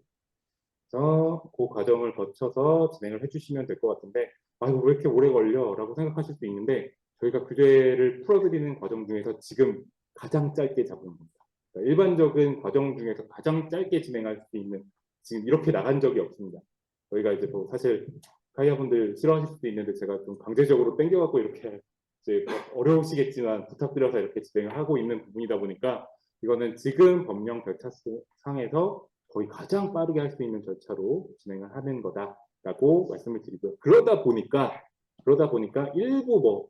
그래서 그 과정을 거쳐서 진행을 해주시면 될 것 같은데, 아 이거 왜 이렇게 오래 걸려? 라고 생각하실 수 있는데, 저희가 규제를 풀어드리는 과정 중에서 지금 가장 짧게 잡은 겁니다. 그러니까 일반적인 과정 중에서 가장 짧게 진행할 수 있는, 지금 이렇게 나간 적이 없습니다. 저희가 이제 뭐 사실 가이아분들 싫어하실 수도 있는데, 제가 좀 강제적으로 땡겨갖고 이렇게 이제 어려우시겠지만 부탁드려서 이렇게 진행을 하고 있는 부분이다 보니까, 이거는 지금 법령 절차상에서 거의 가장 빠르게 할 수 있는 절차로 진행을 하는 거다라고 말씀을 드리고요. 그러다 보니까 일부 뭐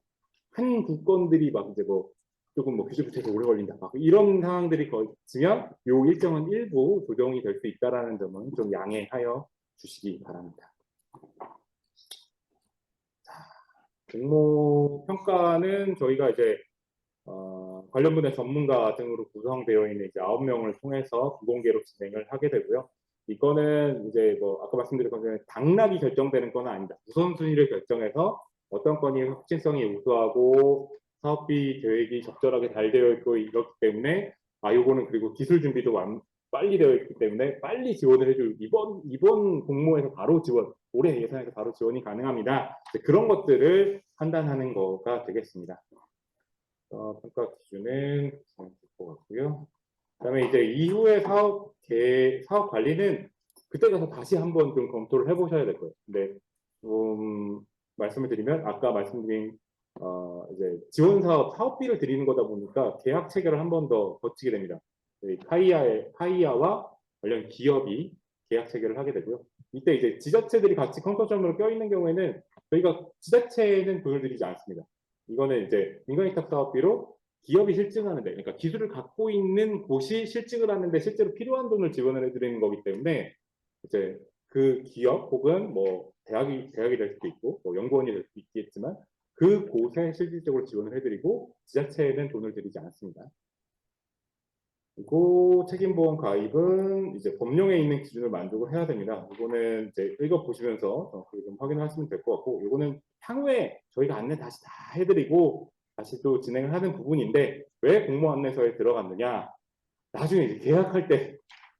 한두 건들이 막 이제 뭐 조금 뭐 규제부처에서 오래 걸린다 막 이런 상황들이 거치면 요 일정은 일부 조정이 될 수 있다라는 점은 좀 양해하여 주시기 바랍니다. 공모 평가는 저희가 이제 관련 분야 전문가 등으로 구성되어 있는 이제 9명을 통해서 비공개로 진행을 하게 되고요. 이거는 이제 뭐 아까 말씀드린 것처럼 당락이 결정되는 건 아닙니다. 우선순위를 결정해서 어떤 건이 확진성이 우수하고 사업비 계획이 적절하게 잘 되어 있고 이렇기 때문에 요거는 그리고 기술 준비도 빨리 되어 있기 때문에 빨리 지원을 해줄 이번 공모에서 바로 지원, 올해 예산에서 바로 지원이 가능합니다. 그런 것들을 판단하는 거가 되겠습니다. 평가 기준은 것 같고요. 그다음에 이제 이후에 사업 관리는 그때 가서 다시 한번 좀 검토를 해보셔야 될 거예요. 근데 말씀을 드리면 아까 말씀드린 이제 지원 사업비를 드리는 거다 보니까 계약 체결을 한 번 더 거치게 됩니다. 카이아와 관련 기업이 계약 체결을 하게 되고요. 이때 이제 지자체들이 같이 컨소시엄으로 껴있는 경우에는 저희가 지자체는 돈을 드리지 않습니다. 이거는 이제 민간위탁 사업비로 기업이 실증하는데, 그러니까 기술을 갖고 있는 곳이 실증을 하는데 실제로 필요한 돈을 지원을 해드리는 거기 때문에 이제 그 기업 혹은 뭐 대학이 될 수도 있고 뭐 연구원이 될 수도 있겠지만 그 곳에 실질적으로 지원을 해드리고 지자체에는 돈을 드리지 않습니다. 그리고 책임보험 가입은 이제 법령에 있는 기준을 만족을 해야 됩니다. 이거는 이제 읽어보시면서 정확하게 좀 확인하시면 될 것 같고, 이거는 향후에 저희가 안내 다시 다 해드리고 다시 또 진행을 하는 부분인데, 왜 공모 안내서에 들어갔느냐? 나중에 이제 계약할 때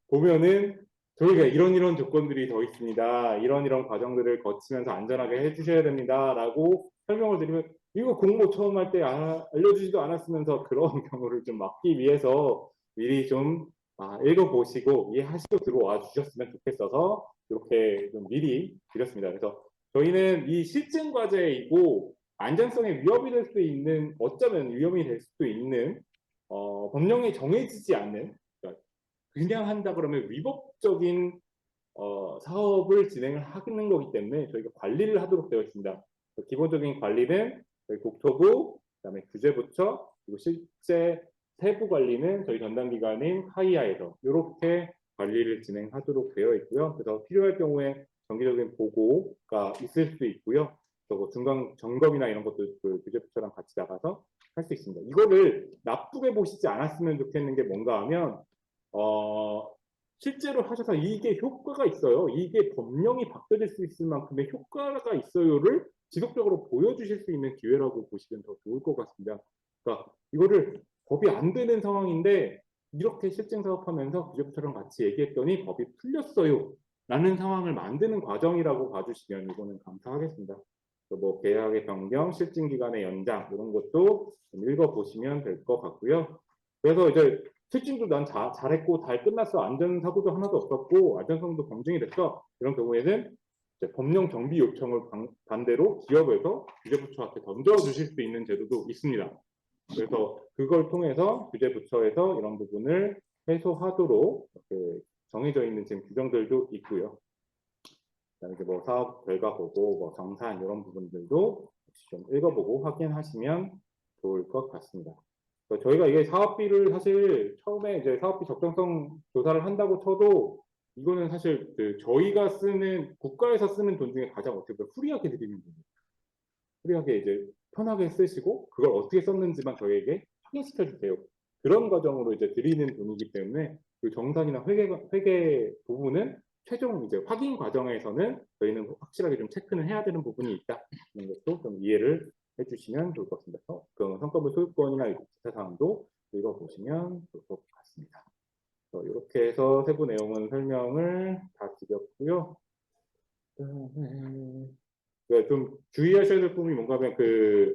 보면은 저희가 이런 조건들이 더 있습니다. 이런 과정들을 거치면서 안전하게 해주셔야 됩니다라고 설명을 드리면, 이거 공모 처음 할 때 알려주지도 않았으면서 그런 경우를 좀 막기 위해서 미리 좀 읽어보시고 이해하시고 들어와 주셨으면 좋겠어서 이렇게 좀 미리 드렸습니다. 그래서 저희는 이 실증 과제이고 안전성에 위협이 될 수 있는, 어쩌면 위험이 될 수도 있는 법령에 정해지지 않는, 그러니까 그냥 한다 그러면 위법적인 사업을 진행을 하는 거기 때문에 저희가 관리를 하도록 되어 있습니다. 기본적인 관리는 저희 국토부, 그다음에 규제부처, 그리고 실제 세부 관리는 저희 전담기관인 카이아에서 이렇게 관리를 진행하도록 되어 있고요. 그래서 필요할 경우에 정기적인 보고가 있을 수 있고요. 또 중간 점검이나 이런 것도 그 규제부처랑 같이 나가서 할 수 있습니다. 이거를 나쁘게 보시지 않았으면 좋겠는 게 뭔가 하면 실제로 하셔서 이게 효과가 있어요. 이게 법령이 바뀌어질 수 있을 만큼의 효과가 있어요를 지속적으로 보여주실 수 있는 기회라고 보시면 더 좋을 것 같습니다. 그러니까 이거를 법이 안 되는 상황인데 이렇게 실증 사업하면서 규제부처랑 같이 얘기했더니 법이 풀렸어요. 라는 상황을 만드는 과정이라고 봐주시면 이거는 감사하겠습니다. 뭐 계약의 변경, 실증 기간의 연장 이런 것도 좀 읽어보시면 될 것 같고요. 그래서 이제 실증도 난 잘했고 잘 끝났어. 안전사고도 하나도 없었고 안전성도 검증이 됐어. 이런 경우에는 이제 법령 정비 요청을 반대로 기업에서 규제부처한테 던져주실 수 있는 제도도 있습니다. 그래서 그걸 통해서 규제부처에서 이런 부분을 해소하도록 이렇게 정해져 있는 지금 규정들도 있고요. 그다음에 이제 뭐 사업 결과 보고 뭐 정산 이런 부분들도 좀 읽어보고 확인하시면 좋을 것 같습니다. 저희가 이게 사업비를 사실 처음에 이제 사업비 적정성 조사를 한다고 쳐도 이거는 사실 그 저희가 쓰는 국가에서 쓰는 돈 중에 가장 어떻게 보면 프리하게 드리는 돈이에요. 프리하게 이제 편하게 쓰시고 그걸 어떻게 썼는지만 저희에게 확인시켜 주세요. 그런 과정으로 이제 드리는 돈이기 때문에 그 정산이나 회계 부분은 최종 이제 확인 과정에서는 저희는 확실하게 좀 체크는 해야 되는 부분이 있다. 이런 것도 좀 이해를 해주시면 좋을 것 같습니다. 그 성과물 소유권이나 기타 사항도 읽어보시면 좋을 것 같습니다. 이렇게 해서 세부 내용은 설명을 다 드렸고요. 좀 주의하셔야 될 부분이 뭔가 하면 그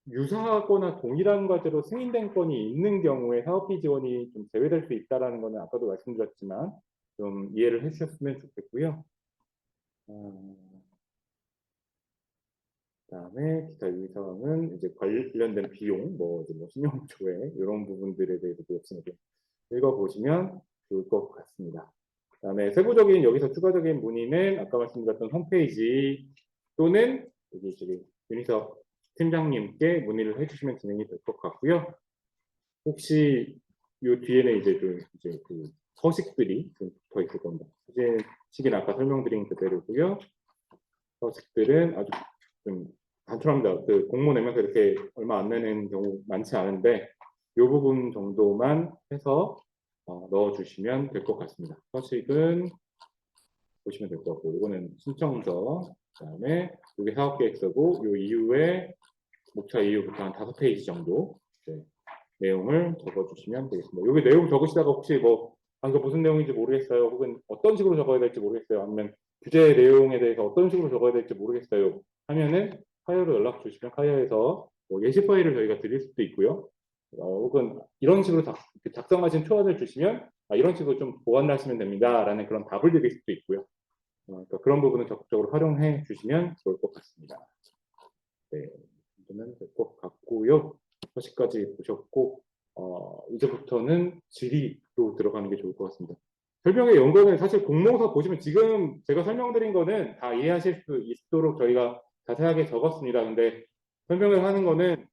유사하거나 동일한 과제로 승인된 건이 있는 경우에 사업비 지원이 좀 제외될 수 있다는 거는 아까도 말씀드렸지만 좀 이해를 해주셨으면 좋겠고요. 그다음에 기타 유의 사항은 이제 관련된 비용, 뭐 신용조회 이런 부분들에 대해서도 역시 읽어보시면 좋을 것 같습니다. 그다음에 세부적인 여기서 추가적인 문의는 아까 말씀드렸던 홈페이지 또는 여기 윤희석 팀장님께 문의를 해주시면 진행이 될 것 같고요. 혹시 이 뒤에는 이제 그 서식들이 좀 붙어 있을 겁니다. 시기는 아까 설명드린 그대로고요. 서식들은 아주 좀 단순합니다. 그 공모 내면서 이렇게 얼마 안 내는 경우 많지 않은데 이 부분 정도만 해서 넣어주시면 될 것 같습니다. 서식은 보시면 될 것 같고 이거는 신청서, 그다음에 이게 사업계획서고 이 이후에 목차 이후부터 한 5페이지 정도 내용을 적어주시면 되겠습니다. 여기 내용 적으시다가 혹시 이거 무슨 내용인지 모르겠어요. 혹은 어떤 식으로 적어야 될지 모르겠어요. 아니면 규제 내용에 대해서 어떤 식으로 적어야 될지 모르겠어요. 하면은 카이어로 연락 주시면 카이어에서 예시 파일을 저희가 드릴 수도 있고요. 혹은 이런 식으로 작성하신 초안을 주시면 이런 식으로 좀 보완하시면 됩니다. 라는 그런 답을 드릴 수도 있고요. 그러니까 그런 부분을 적극적으로 활용해 주시면 좋을 것 같습니다. 네, 정도면 될 것 같고요. 서식까지 보셨고 이제부터는 질의로 들어가는 게 좋을 것 같습니다. 설명의 연관은 사실 공모서 보시면 지금 제가 설명드린 거는 다 이해하실 수 있도록 저희가 자세하게 적었습니다. 근데 설명을 하는 거는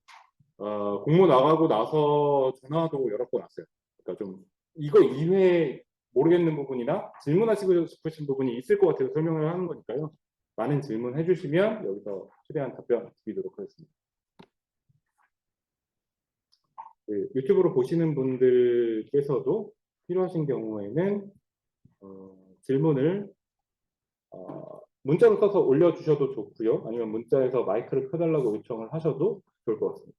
공모 나가고 나서 전화도 여러 번 왔어요. 그러니까 좀 이거 이외에 모르겠는 부분이나 질문하시고 싶으신 부분이 있을 것 같아서 설명을 하는 거니까요. 많은 질문 해주시면 여기서 최대한 답변 드리도록 하겠습니다. 유튜브로 보시는 분들께서도 필요하신 경우에는 질문을 문자로 써서 올려주셔도 좋고요. 아니면 문자에서 마이크를 켜달라고 요청을 하셔도 좋을 것 같습니다.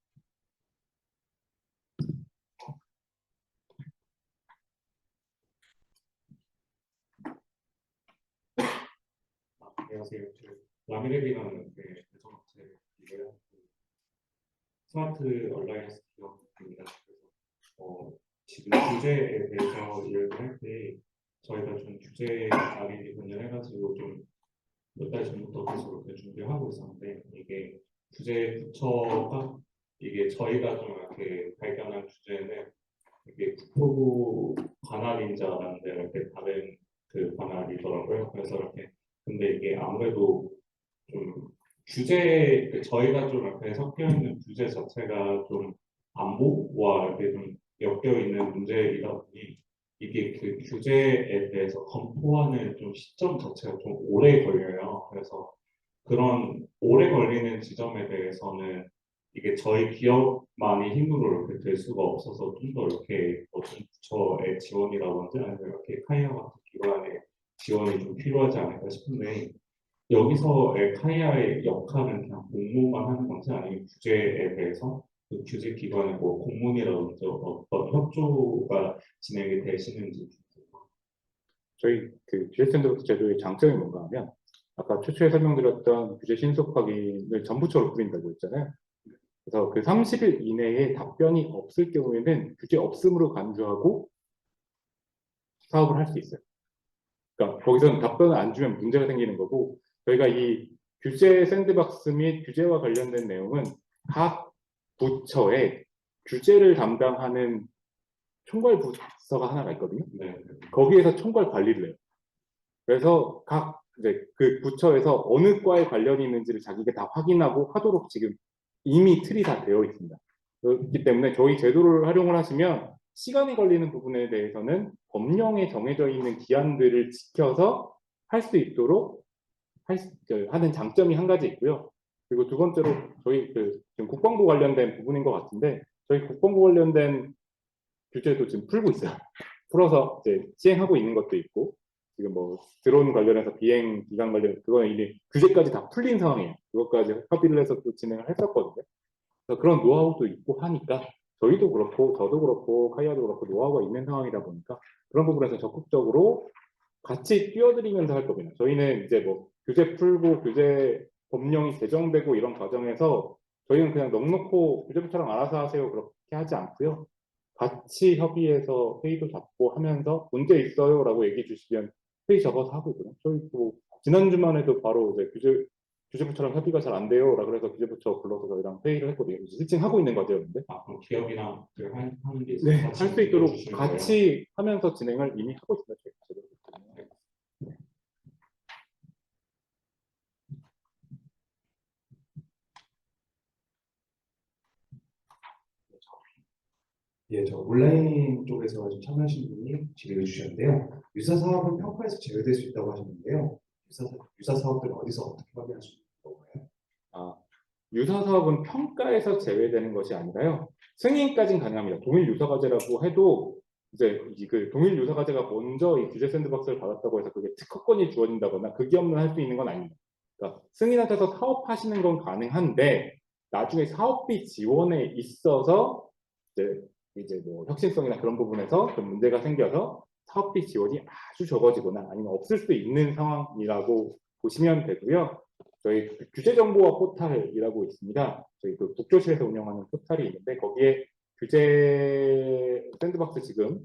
안녕하세요. 라미렉이라는 대전업체 일이고요. 스마트 얼라이언스 기업입니다. 그래서 지금 규제에 대해서 이야기를 할 때 저희가 좀 규제 자리 분을 해가지고 좀 몇 달 전부터 계속 준비하고 있었는데 이게 규제 부처가 이게 저희가 좀 이렇게 발견한 규제는 이게 국토부 관할인 줄 알았는데 이렇게 다른 그 관할이더라고요. 그래서 이렇게 근데 이게 아무래도 좀 규제 저희가 좀 이렇게 섞여 있는 규제 자체가 좀 안보와 이렇게 좀 엮여 있는 문제이다 보니 이게 그 규제에 대해서 검토하는 좀 시점 자체가 좀 오래 걸려요. 그래서 그런 오래 걸리는 지점에 대해서는 이게 저희 기업만의 힘으로 이렇게 될 수가 없어서 좀 더 이렇게 어떤 부처의 지원이라든지 아니면 이렇게 카이아 같은 기관의 지원이 좀 필요하지 않을까 싶은데 여기서의 카이아의 역할은 그냥 공모만 하는 건지 아니면 규제에 대해서 그 규제 기관의 뭐 공문이라든지 어떤 협조가 진행이 되시는지 저희 그 규제 샌드박스 제도의 장점이 뭔가 하면 아까 최초에 설명드렸던 규제 신속 확인을 전부처로 뿌린다고 했잖아요. 그래서 그 30일 이내에 답변이 없을 경우에는 규제 없음으로 간주하고 사업을 할 수 있어요. 그러니까 거기서는 답변을 안 주면 문제가 생기는 거고 저희가 이 규제 샌드박스 및 규제와 관련된 내용은 각 부처에 규제를 담당하는 총괄 부서가 하나가 있거든요. 네. 거기에서 총괄 관리를 해요. 그래서 각 이제 그 부처에서 어느 과에 관련이 있는지를 자기가 다 확인하고 하도록 지금 이미 틀이 다 되어 있습니다. 그렇기 때문에 저희 제도를 활용을 하시면 시간이 걸리는 부분에 대해서는 법령에 정해져 있는 기한들을 지켜서 할 수 있도록 하는 장점이 한 가지 있고요. 그리고 두 번째로 저희 지금 국방부 관련된 부분인 것 같은데 저희 국방부 관련된 규제도 지금 풀고 있어요. 풀어서 이제 시행하고 있는 것도 있고 지금 뭐 드론 관련해서 비행 기간 관련 그거는 이미 규제까지 다 풀린 상황이에요. 그것까지 협의를 해서 또 진행을 했었거든요. 그래서 그런 노하우도 있고 하니까 저희도 그렇고 저도 그렇고 카이아도 그렇고 노하우가 있는 상황이다 보니까 그런 부분에서 적극적으로 같이 뛰어들이면서 할 겁니다. 저희는 이제 뭐 규제 풀고 규제 법령이 제정되고 이런 과정에서 저희는 그냥 넉넉히 규제부처랑 알아서 하세요 그렇게 하지 않고요. 같이 협의해서 회의도 잡고 하면서 문제 있어요라고 얘기해 주시면 회의 접어서 하고 있거든요. 저희 또 지난 주말에도 바로 이제 규제부처랑 협의가 잘 안 돼요라 그래서 규제부처 불러서 저희랑 회의를 했거든요. 실증 하고 있는 과제였는데. 그럼 기업이랑 하는 게 네, 같이 할 수 있도록 해주시는 거예요? 같이 하면서 진행을 이미 하고 있습니다. 예, 저 온라인 쪽에서 좀 참여하신 분이 질의해 주셨는데요. 유사 사업은 평가에서 제외될 수 있다고 하셨는데요. 유사 사업들은 어디서 어떻게 확인할 수 있는 건가요? 아, 유사 사업은 평가에서 제외되는 것이 아니라요. 승인까지는 가능합니다. 동일 유사 과제라고 해도 이제 그 동일 유사 과제가 먼저 이 규제 샌드박스를 받았다고 해서 그게 특허권이 주어진다거나 그 기업만 할 수 있는 건 아닙니다. 그러니까 승인한테서 사업하시는 건 가능한데 나중에 사업비 지원에 있어서 이제 뭐 혁신성이나 그런 부분에서 좀 문제가 생겨서 사업비 지원이 아주 적어지거나 아니면 없을 수 있는 상황이라고 보시면 되고요. 저희 규제정보화 포탈이라고 있습니다. 저희 그 국조실에서 운영하는 포탈이 있는데 거기에 규제 샌드박스 지금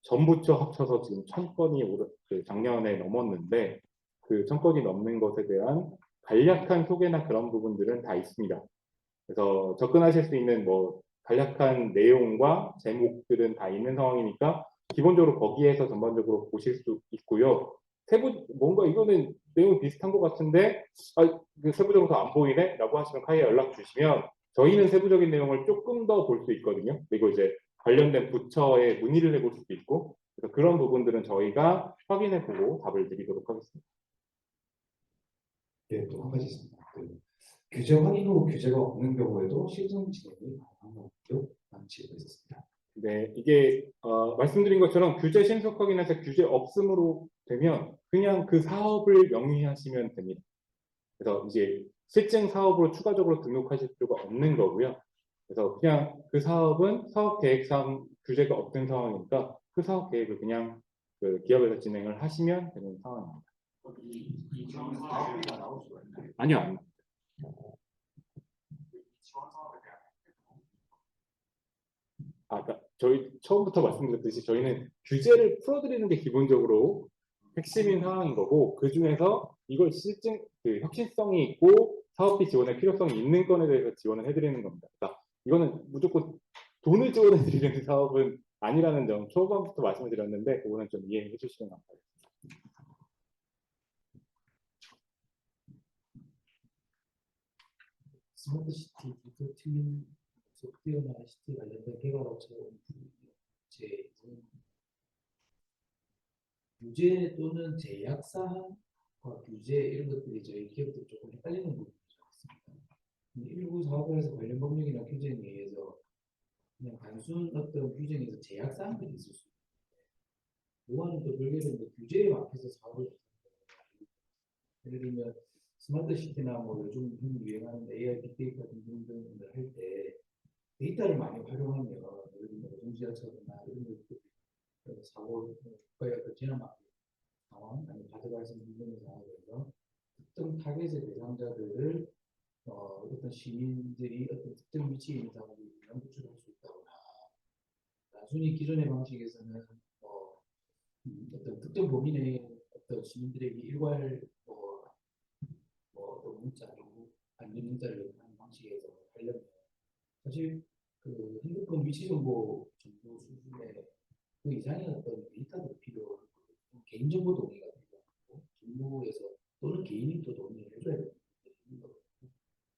전부처 합쳐서 지금 1000건이 작년에 넘었는데 그 1000건이 넘는 것에 대한 간략한 소개나 그런 부분들은 다 있습니다. 그래서 접근하실 수 있는 뭐 간략한 내용과 제목들은 다 있는 상황이니까 기본적으로 거기에서 전반적으로 보실 수 있고요. 뭔가 이거는 내용 비슷한 것 같은데 세부적으로 더 안 보이네? 라고 하시면 카이에 연락 주시면 저희는 세부적인 내용을 조금 더 볼 수 있거든요. 그리고 이제 관련된 부처에 문의를 해볼 수도 있고 그래서 그런 부분들은 저희가 확인해보고 답을 드리도록 하겠습니다. 예, 또 한 가지 있습니다. 규제 확인 후 규제가 없는 경우에도 시정 진행이 가능한 건가요? 라는 질문이 있었습니다. 네, 이게 말씀드린 것처럼 규제 신속 확인해서 규제 없음으로 되면 그냥 그 사업을 명의하시면 됩니다. 그래서 이제 실증 사업으로 추가적으로 등록하실 필요가 없는 거고요. 그래서 그냥 그 사업은 사업 계획상 규제가 없는 상황이니까 그 사업 계획을 그냥 그 기업에서 진행을 하시면 되는 상황입니다. 이 지원 사업비가 나올 수가 있나요? 아니요, 아니요. 지원 사업에 대한 그러니까 저희 처음부터 말씀드렸듯이 저희는 규제를 풀어드리는 게 기본적으로 핵심인 상황인 거고 그 중에서 이걸 그 혁신성이 있고 사업비 지원의 필요성이 있는 건에 대해서 지원을 해드리는 겁니다. 그러니까 이거는 무조건 돈을 지원해드리는 사업은 아니라는 점 초반부터 말씀을 드렸는데 그거는 좀 이해해 주시면 감사하겠습니다. 스마트 시티, 디지털 트윈, 소프트웨어나 ICT 관련된 개발 업체 제 규제 또는 제약 사항과 규제 이런 것들이 저희 기업들 조금 헷갈리는 부분이 있습니다. 일부 사업에서 관련 법령이나 규정에 의해서 그냥 단순 어떤 규정에서 제약 사항들이 있을 수 있는데 그와는 또 별개로 이제 규제에 막혀서 사업을 예를 들면 스마트 시티나 뭐 요즘 유행하는 AI 빅데이터 등등을 할 때 데이터를 많이 활용하면 예를 들면 노동지하처나 이런 것들 사고 국가의 어떤 재난 상황 아니면 가드 발생 등등의 상황에서 특정 타겟의 대상자들을 어떤 시민들이 어떤 특정 위치에 있는 사람들이 영향 구출할 수 있다거나 단순히 기존의 방식에서는 어떤 특정 범위 내의 어떤 시민들에게 일괄 어떤 문자로 안전 문자를 하는 방식에서 하려면 사실 그 핸드폰 위치 정보 수준의 그 이상의 어떤 데이터도 필요하고 개인정보 동의가 필요하고 정부에서 또는 개인이 또 동의를 해줘야 되는 거거든요.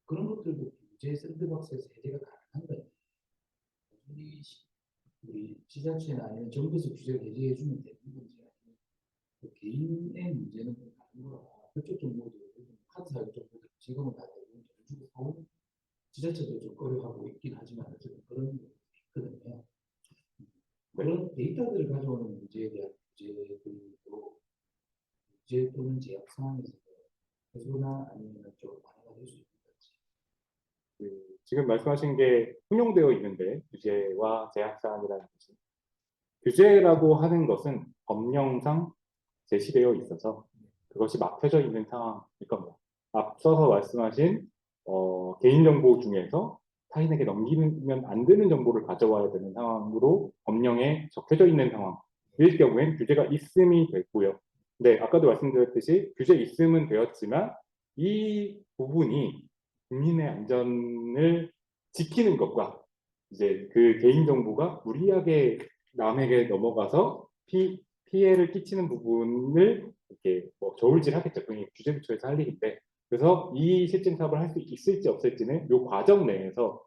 그런 것들도 규제 샌드박스에서 해제가 가능한 거예요. 우리 지자체나 아니면 정부에서 규제를 해제해주면 되는 건지 아니면 그 개인의 문제는 좀 다른 거라 그쪽 정보도 카드 사용 정보도 지금은 다 대부분 돈 주고 사오는 지자체도 좀 꺼려하고 있긴 하지만 어쨌든 그런 게 있거든요. 그런 데이터들을 가져오는 문제에 대한 규제들도 규제 또는 제약 상황에서 해소나 아니면 좀 완화가 될 수 있는 건지. 지금 말씀하신 게 통용되어 있는데 규제와 제약 사항이라는 것이 규제라고 하는 것은 법령상 제시되어 있어서 그것이 막혀져 있는 상황일 겁니다. 앞서서 말씀하신 개인정보 중에서 타인에게 넘기면 안 되는 정보를 가져와야 되는 상황으로 법령에 적혀져 있는 상황일 경우엔 규제가 있음이 됐고요. 네, 아까도 말씀드렸듯이 규제 있음은 되었지만 이 부분이 국민의 안전을 지키는 것과 이제 그 개인정보가 무리하게 남에게 넘어가서 피해를 끼치는 부분을 이렇게 뭐 저울질하겠죠. 그게 규제부처에서 할 일인데 그래서 이 실증 사업을 할 수 있을지 없을지는 이 과정 내에서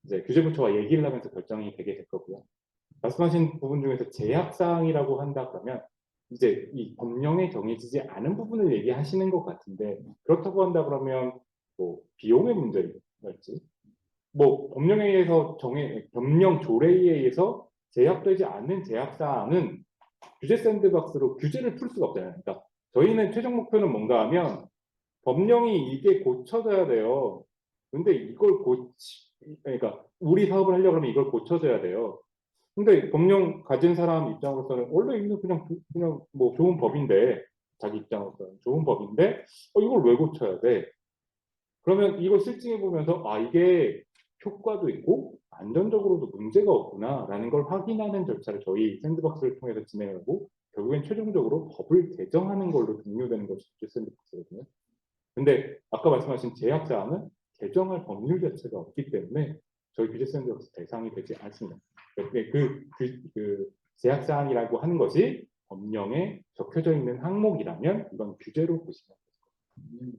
이제 규제부처와 얘기를 하면서 결정이 되게 될 거고요. 말씀하신 부분 중에서 제약 사항이라고 한다 그러면 이제 이 법령에 정해지지 않은 부분을 얘기하시는 것 같은데 그렇다고 한다 그러면 뭐 비용의 문제랄지 뭐 법령에 의해서 법령 조례에 의해서 제약되지 않는 제약 사항은 규제 샌드박스로 규제를 풀 수가 없잖아요. 그러니까 저희는 최종 목표는 뭔가 하면 법령이 이게 고쳐져야 돼요. 근데 이걸 그러니까 우리 사업을 하려고 하면 이걸 고쳐줘야 돼요. 근데 법령 가진 사람 입장으로서는 원래 이거 그냥 뭐 좋은 법인데 자기 입장으로서는 좋은 법인데 이걸 왜 고쳐야 돼? 그러면 이걸 실증해 보면서 이게 효과도 있고 안전적으로도 문제가 없구나라는 걸 확인하는 절차를 저희 샌드박스를 통해서 진행하고 결국엔 최종적으로 법을 개정하는 걸로 종료되는 것이 샌드박스거든요. 근데 아까 말씀하신 제약 사항은 개정할 법률 자체가 없기 때문에 저희 규제 샌드박스 대상이 되지 않습니다. 그 제약 사항이라고 하는 것이 법령에 적혀져 있는 항목이라면 이건 규제로 보시면 됩니다.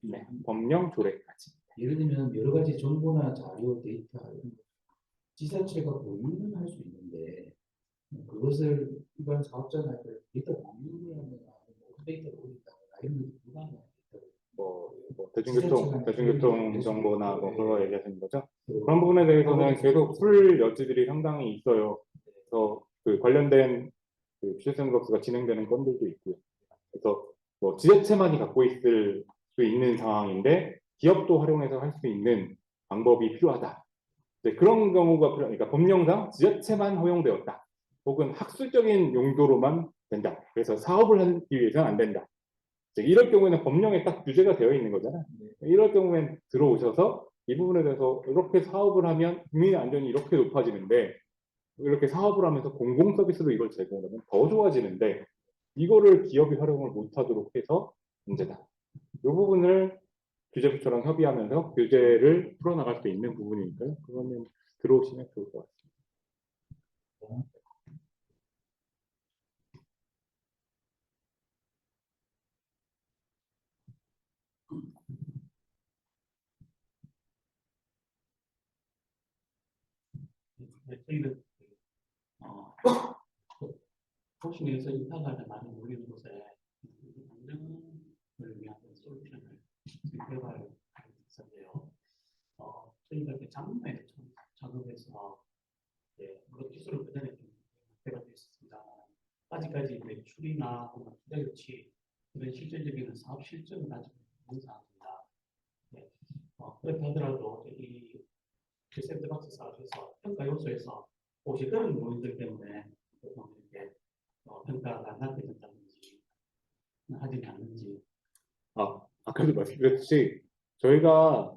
네, 법령 조례까지. 예를 들면 여러 가지 정보나 자료, 데이터 이런 거 지자체가 보유는 할 수 있는데 그것을 일반 사업자나 데이터 공유를 하거나 데이터를 올린다거나 이런 게 불가능한 뭐 대중교통 정보나 뭐 그거 얘기하시는 거죠? 그런 부분에 대해서는 계속 풀 여지들이 상당히 있어요. 그래서 그 관련된 그 규제 샌드박스가 진행되는 건들도 있고요. 그래서 뭐 지자체만이 갖고 있을 수 있는 상황인데 기업도 활용해서 할 수 있는 방법이 필요하다. 그런 경우가 필요하니까 법령상 지자체만 허용되었다. 혹은 학술적인 용도로만 된다. 그래서 사업을 하기 위해서는 안 된다. 이럴 경우에는 법령에 딱 규제가 되어 있는 거잖아요. 이럴 경우엔 들어오셔서 이 부분에 대해서 이렇게 사업을 하면 국민의 안전이 이렇게 높아지는데 이렇게 사업을 하면서 공공 서비스로 이걸 제공하면 더 좋아지는데 이거를 기업이 활용을 못하도록 해서 문제다. 이 부분을 규제부처랑 협의하면서 규제를 풀어나갈 수 있는 부분이니까요. 그거는 들어오시면 좋을 것 같습니다. 저희는 혹시 내에서 인파가 많이 몰리는 곳에 안정을 위한 솔루션을 개발하고 있었는데요. 저희가 이렇게 작년에 작업해서 물론 기술은 그전에 좀 개발되어 있었습니다. 아직까지 매출이나 투자 유치 이런 실질적인 사업 실적을 가지고 있는 상황입니다. 그렇다 하더라도 이 샌드박스 사업에서 평가 요소에서 혹시 그런 요인들 때문에 보통 이렇게 평가가 낮게 된다든지 하지 않는지. 아까도 말씀드렸듯이 저희가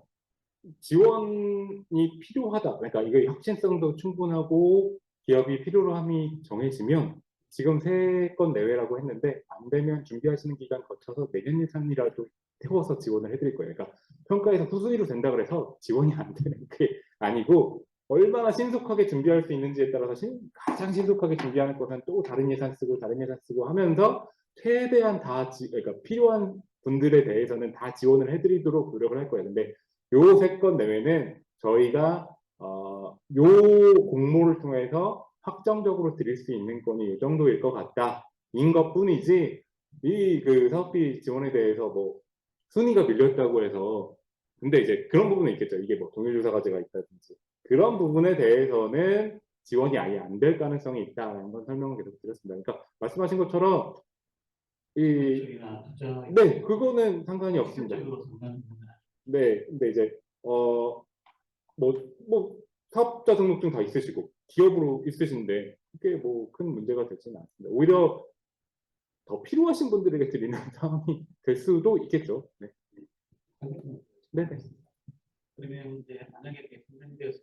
지원이 필요하다. 그러니까 이게 혁신성도 충분하고 기업이 필요로 함이 정해지면 지금 3건 내외라고 했는데 안 되면 준비하시는 기간 거쳐서 내년 예산이라도 태워서 지원을 해드릴 거예요. 그러니까 평가에서 후순위로 된다 그래서 지원이 안 되는 게 아니고 얼마나 신속하게 준비할 수 있는지에 따라서 가장 신속하게 준비하는 것은 또 다른 예산 쓰고 하면서 최대한 그러니까 필요한 분들에 대해서는 다 지원을 해드리도록 노력을 할 거예요. 근데 요 3건 내외는 저희가 요 공모를 통해서 확정적으로 드릴 수 있는 건이 이 정도일 것 같다인 것뿐이지 이 그 사업비 지원에 대해서 뭐 순위가 밀렸다고 해서 근데 이제 그런 부분은 있겠죠. 이게 뭐 동일조사 과제가 있다든지 그런 부분에 대해서는 지원이 아예 안 될 가능성이 있다라는 건 설명을 계속 드렸습니다. 그러니까 말씀하신 것처럼 네, 그거는 상관이 없습니다. 네, 근데 이제 뭐 사업자 등록증 다 있으시고 기업으로 있으신데 그게 뭐 큰 문제가 되지는 않습니다. 오히려 더 필요하신 분들에게 드리는 상황이 될 수도 있겠죠. 네. 네. 그러면 이제 만약에 대통령께서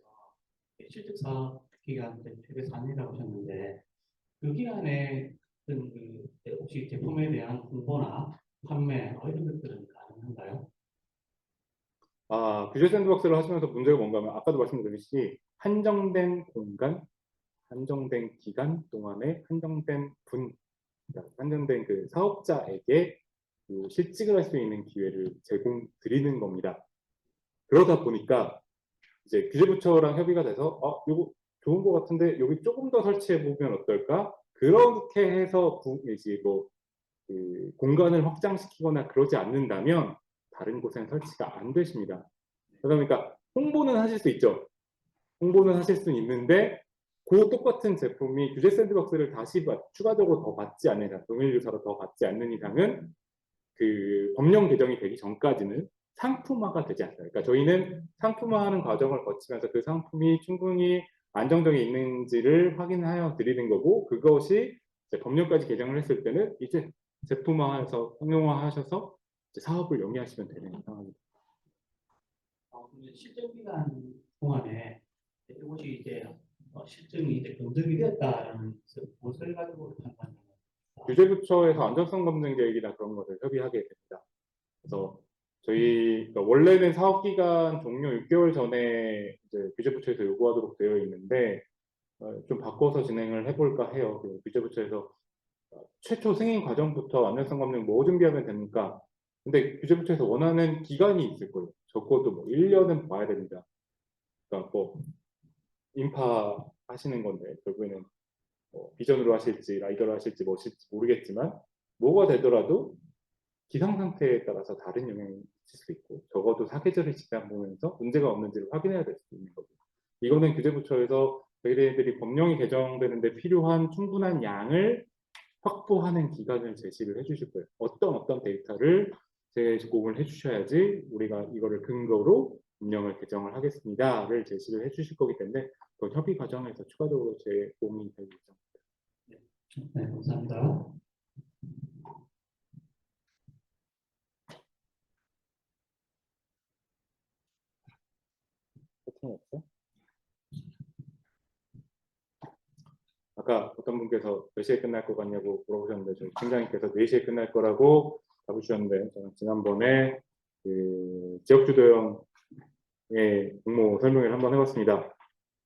실적 사업 기간 최대 4년이라고 하셨는데 그 기간에 혹시 제품에 대한 홍보나 판매 이런 것들은 가능한가요? 규제 샌드박스를 하시면서 문제가 뭔가 하면 아까도 말씀드렸듯이 한정된 공간, 한정된 기간 동안에 한정된 한정된 그 사업자에게 그 실직을 할 수 있는 기회를 제공드리는 겁니다. 그러다 보니까 이제 규제부처랑 협의가 돼서 이거 좋은 것 같은데 여기 조금 더 설치해 보면 어떨까? 그렇게 해서 이제 그 공간을 확장시키거나 그러지 않는다면 다른 곳에는 설치가 안 되십니다. 그러니까 홍보는 하실 수 있죠. 홍보는 하실 수 있는데 그 똑같은 제품이 규제 샌드박스를 다시 추가적으로 더 받지 않는 이상, 동일유사로 더 받지 않는 이상은 그 법령 개정이 되기 전까지는 상품화가 되지 않습니다. 그러니까 저희는 상품화하는 과정을 거치면서 그 상품이 충분히 안정적이 있는지를 확인하여 드리는 거고 그것이 이제 법령까지 개정을 했을 때는 이제 제품화해서 상용화하셔서 이제 사업을 영위하시면 되는 상황입니다. 실전 기간 동안에 이것이 이제 실증이 이제 검증이 되었다라는 무엇을 가지고 판단하는 규제부처에서 안전성 검증 계획이나 그런 것을 협의하게 됩니다. 그래서 그러니까 원래는 사업기간 종료 6개월 전에 이제 규제부처에서 요구하도록 되어 있는데 좀 바꿔서 진행을 해볼까 해요. 규제부처에서 최초 승인 과정부터 안전성 검증 뭐 준비하면 됩니까? 근데 규제부처에서 원하는 기간이 있을 거예요. 적어도 뭐 1년은 봐야 됩니다. 그러니까 뭐 인파 하시는 건데 결국에는 뭐 비전으로 하실지 라이더로 하실지 뭐실지 모르겠지만 뭐가 되더라도 기상 상태에 따라서 다른 영향이 있을 수 있고 적어도 사계절을 지나보면서 문제가 없는지를 확인해야 될 수도 있는 거고 이거는 규제부처에서 저희들이 법령이 개정되는데 필요한 충분한 양을 확보하는 기간을 제시를 해주실 거예요. 어떤 데이터를 제공을 해주셔야지 우리가 이거를 근거로 법령을 개정을 하겠습니다를 제시를 해주실 거기 때문에 그 협의 과정에서 추가적으로 제공이 될 예정입니다. 네, 감사합니다. 아까 어떤 분께서 몇 시에 끝날 것 같냐고 물어보셨는데 저희 팀장님께서 4시에 끝날 거라고 답을 저는 지난번에 그 지역주도형의 공모 설명회를 한번 해봤습니다.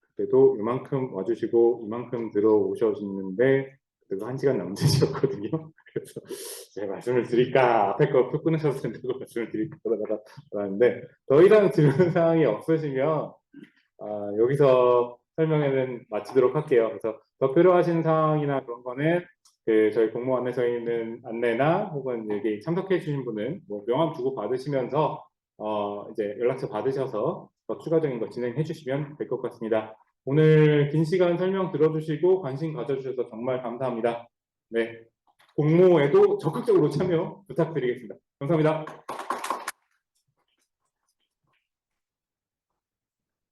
그때도 이만큼 와주시고 이만큼 들어오셨는데 그래도 1시간 남짓이었거든요. 그래서 제가 말씀을 드릴까 앞에 거 표 끊으셔도 된다고 말씀을 드릴까 그러는데 더 이상 질문 사항이 없으시면 여기서 설명회는 마치도록 할게요. 그래서 더 필요하신 사항이나 그런 거는 저희 공모 안내서에 있는 안내나 혹은 여기 참석해 주신 분은 뭐 명함 주고 받으시면서 이제 연락처 받으셔서 더 추가적인 거 진행해 주시면 될 것 같습니다. 오늘 긴 시간 설명 들어주시고 관심 가져주셔서 정말 감사합니다. 네, 공모에도 적극적으로 참여 부탁드리겠습니다. 감사합니다.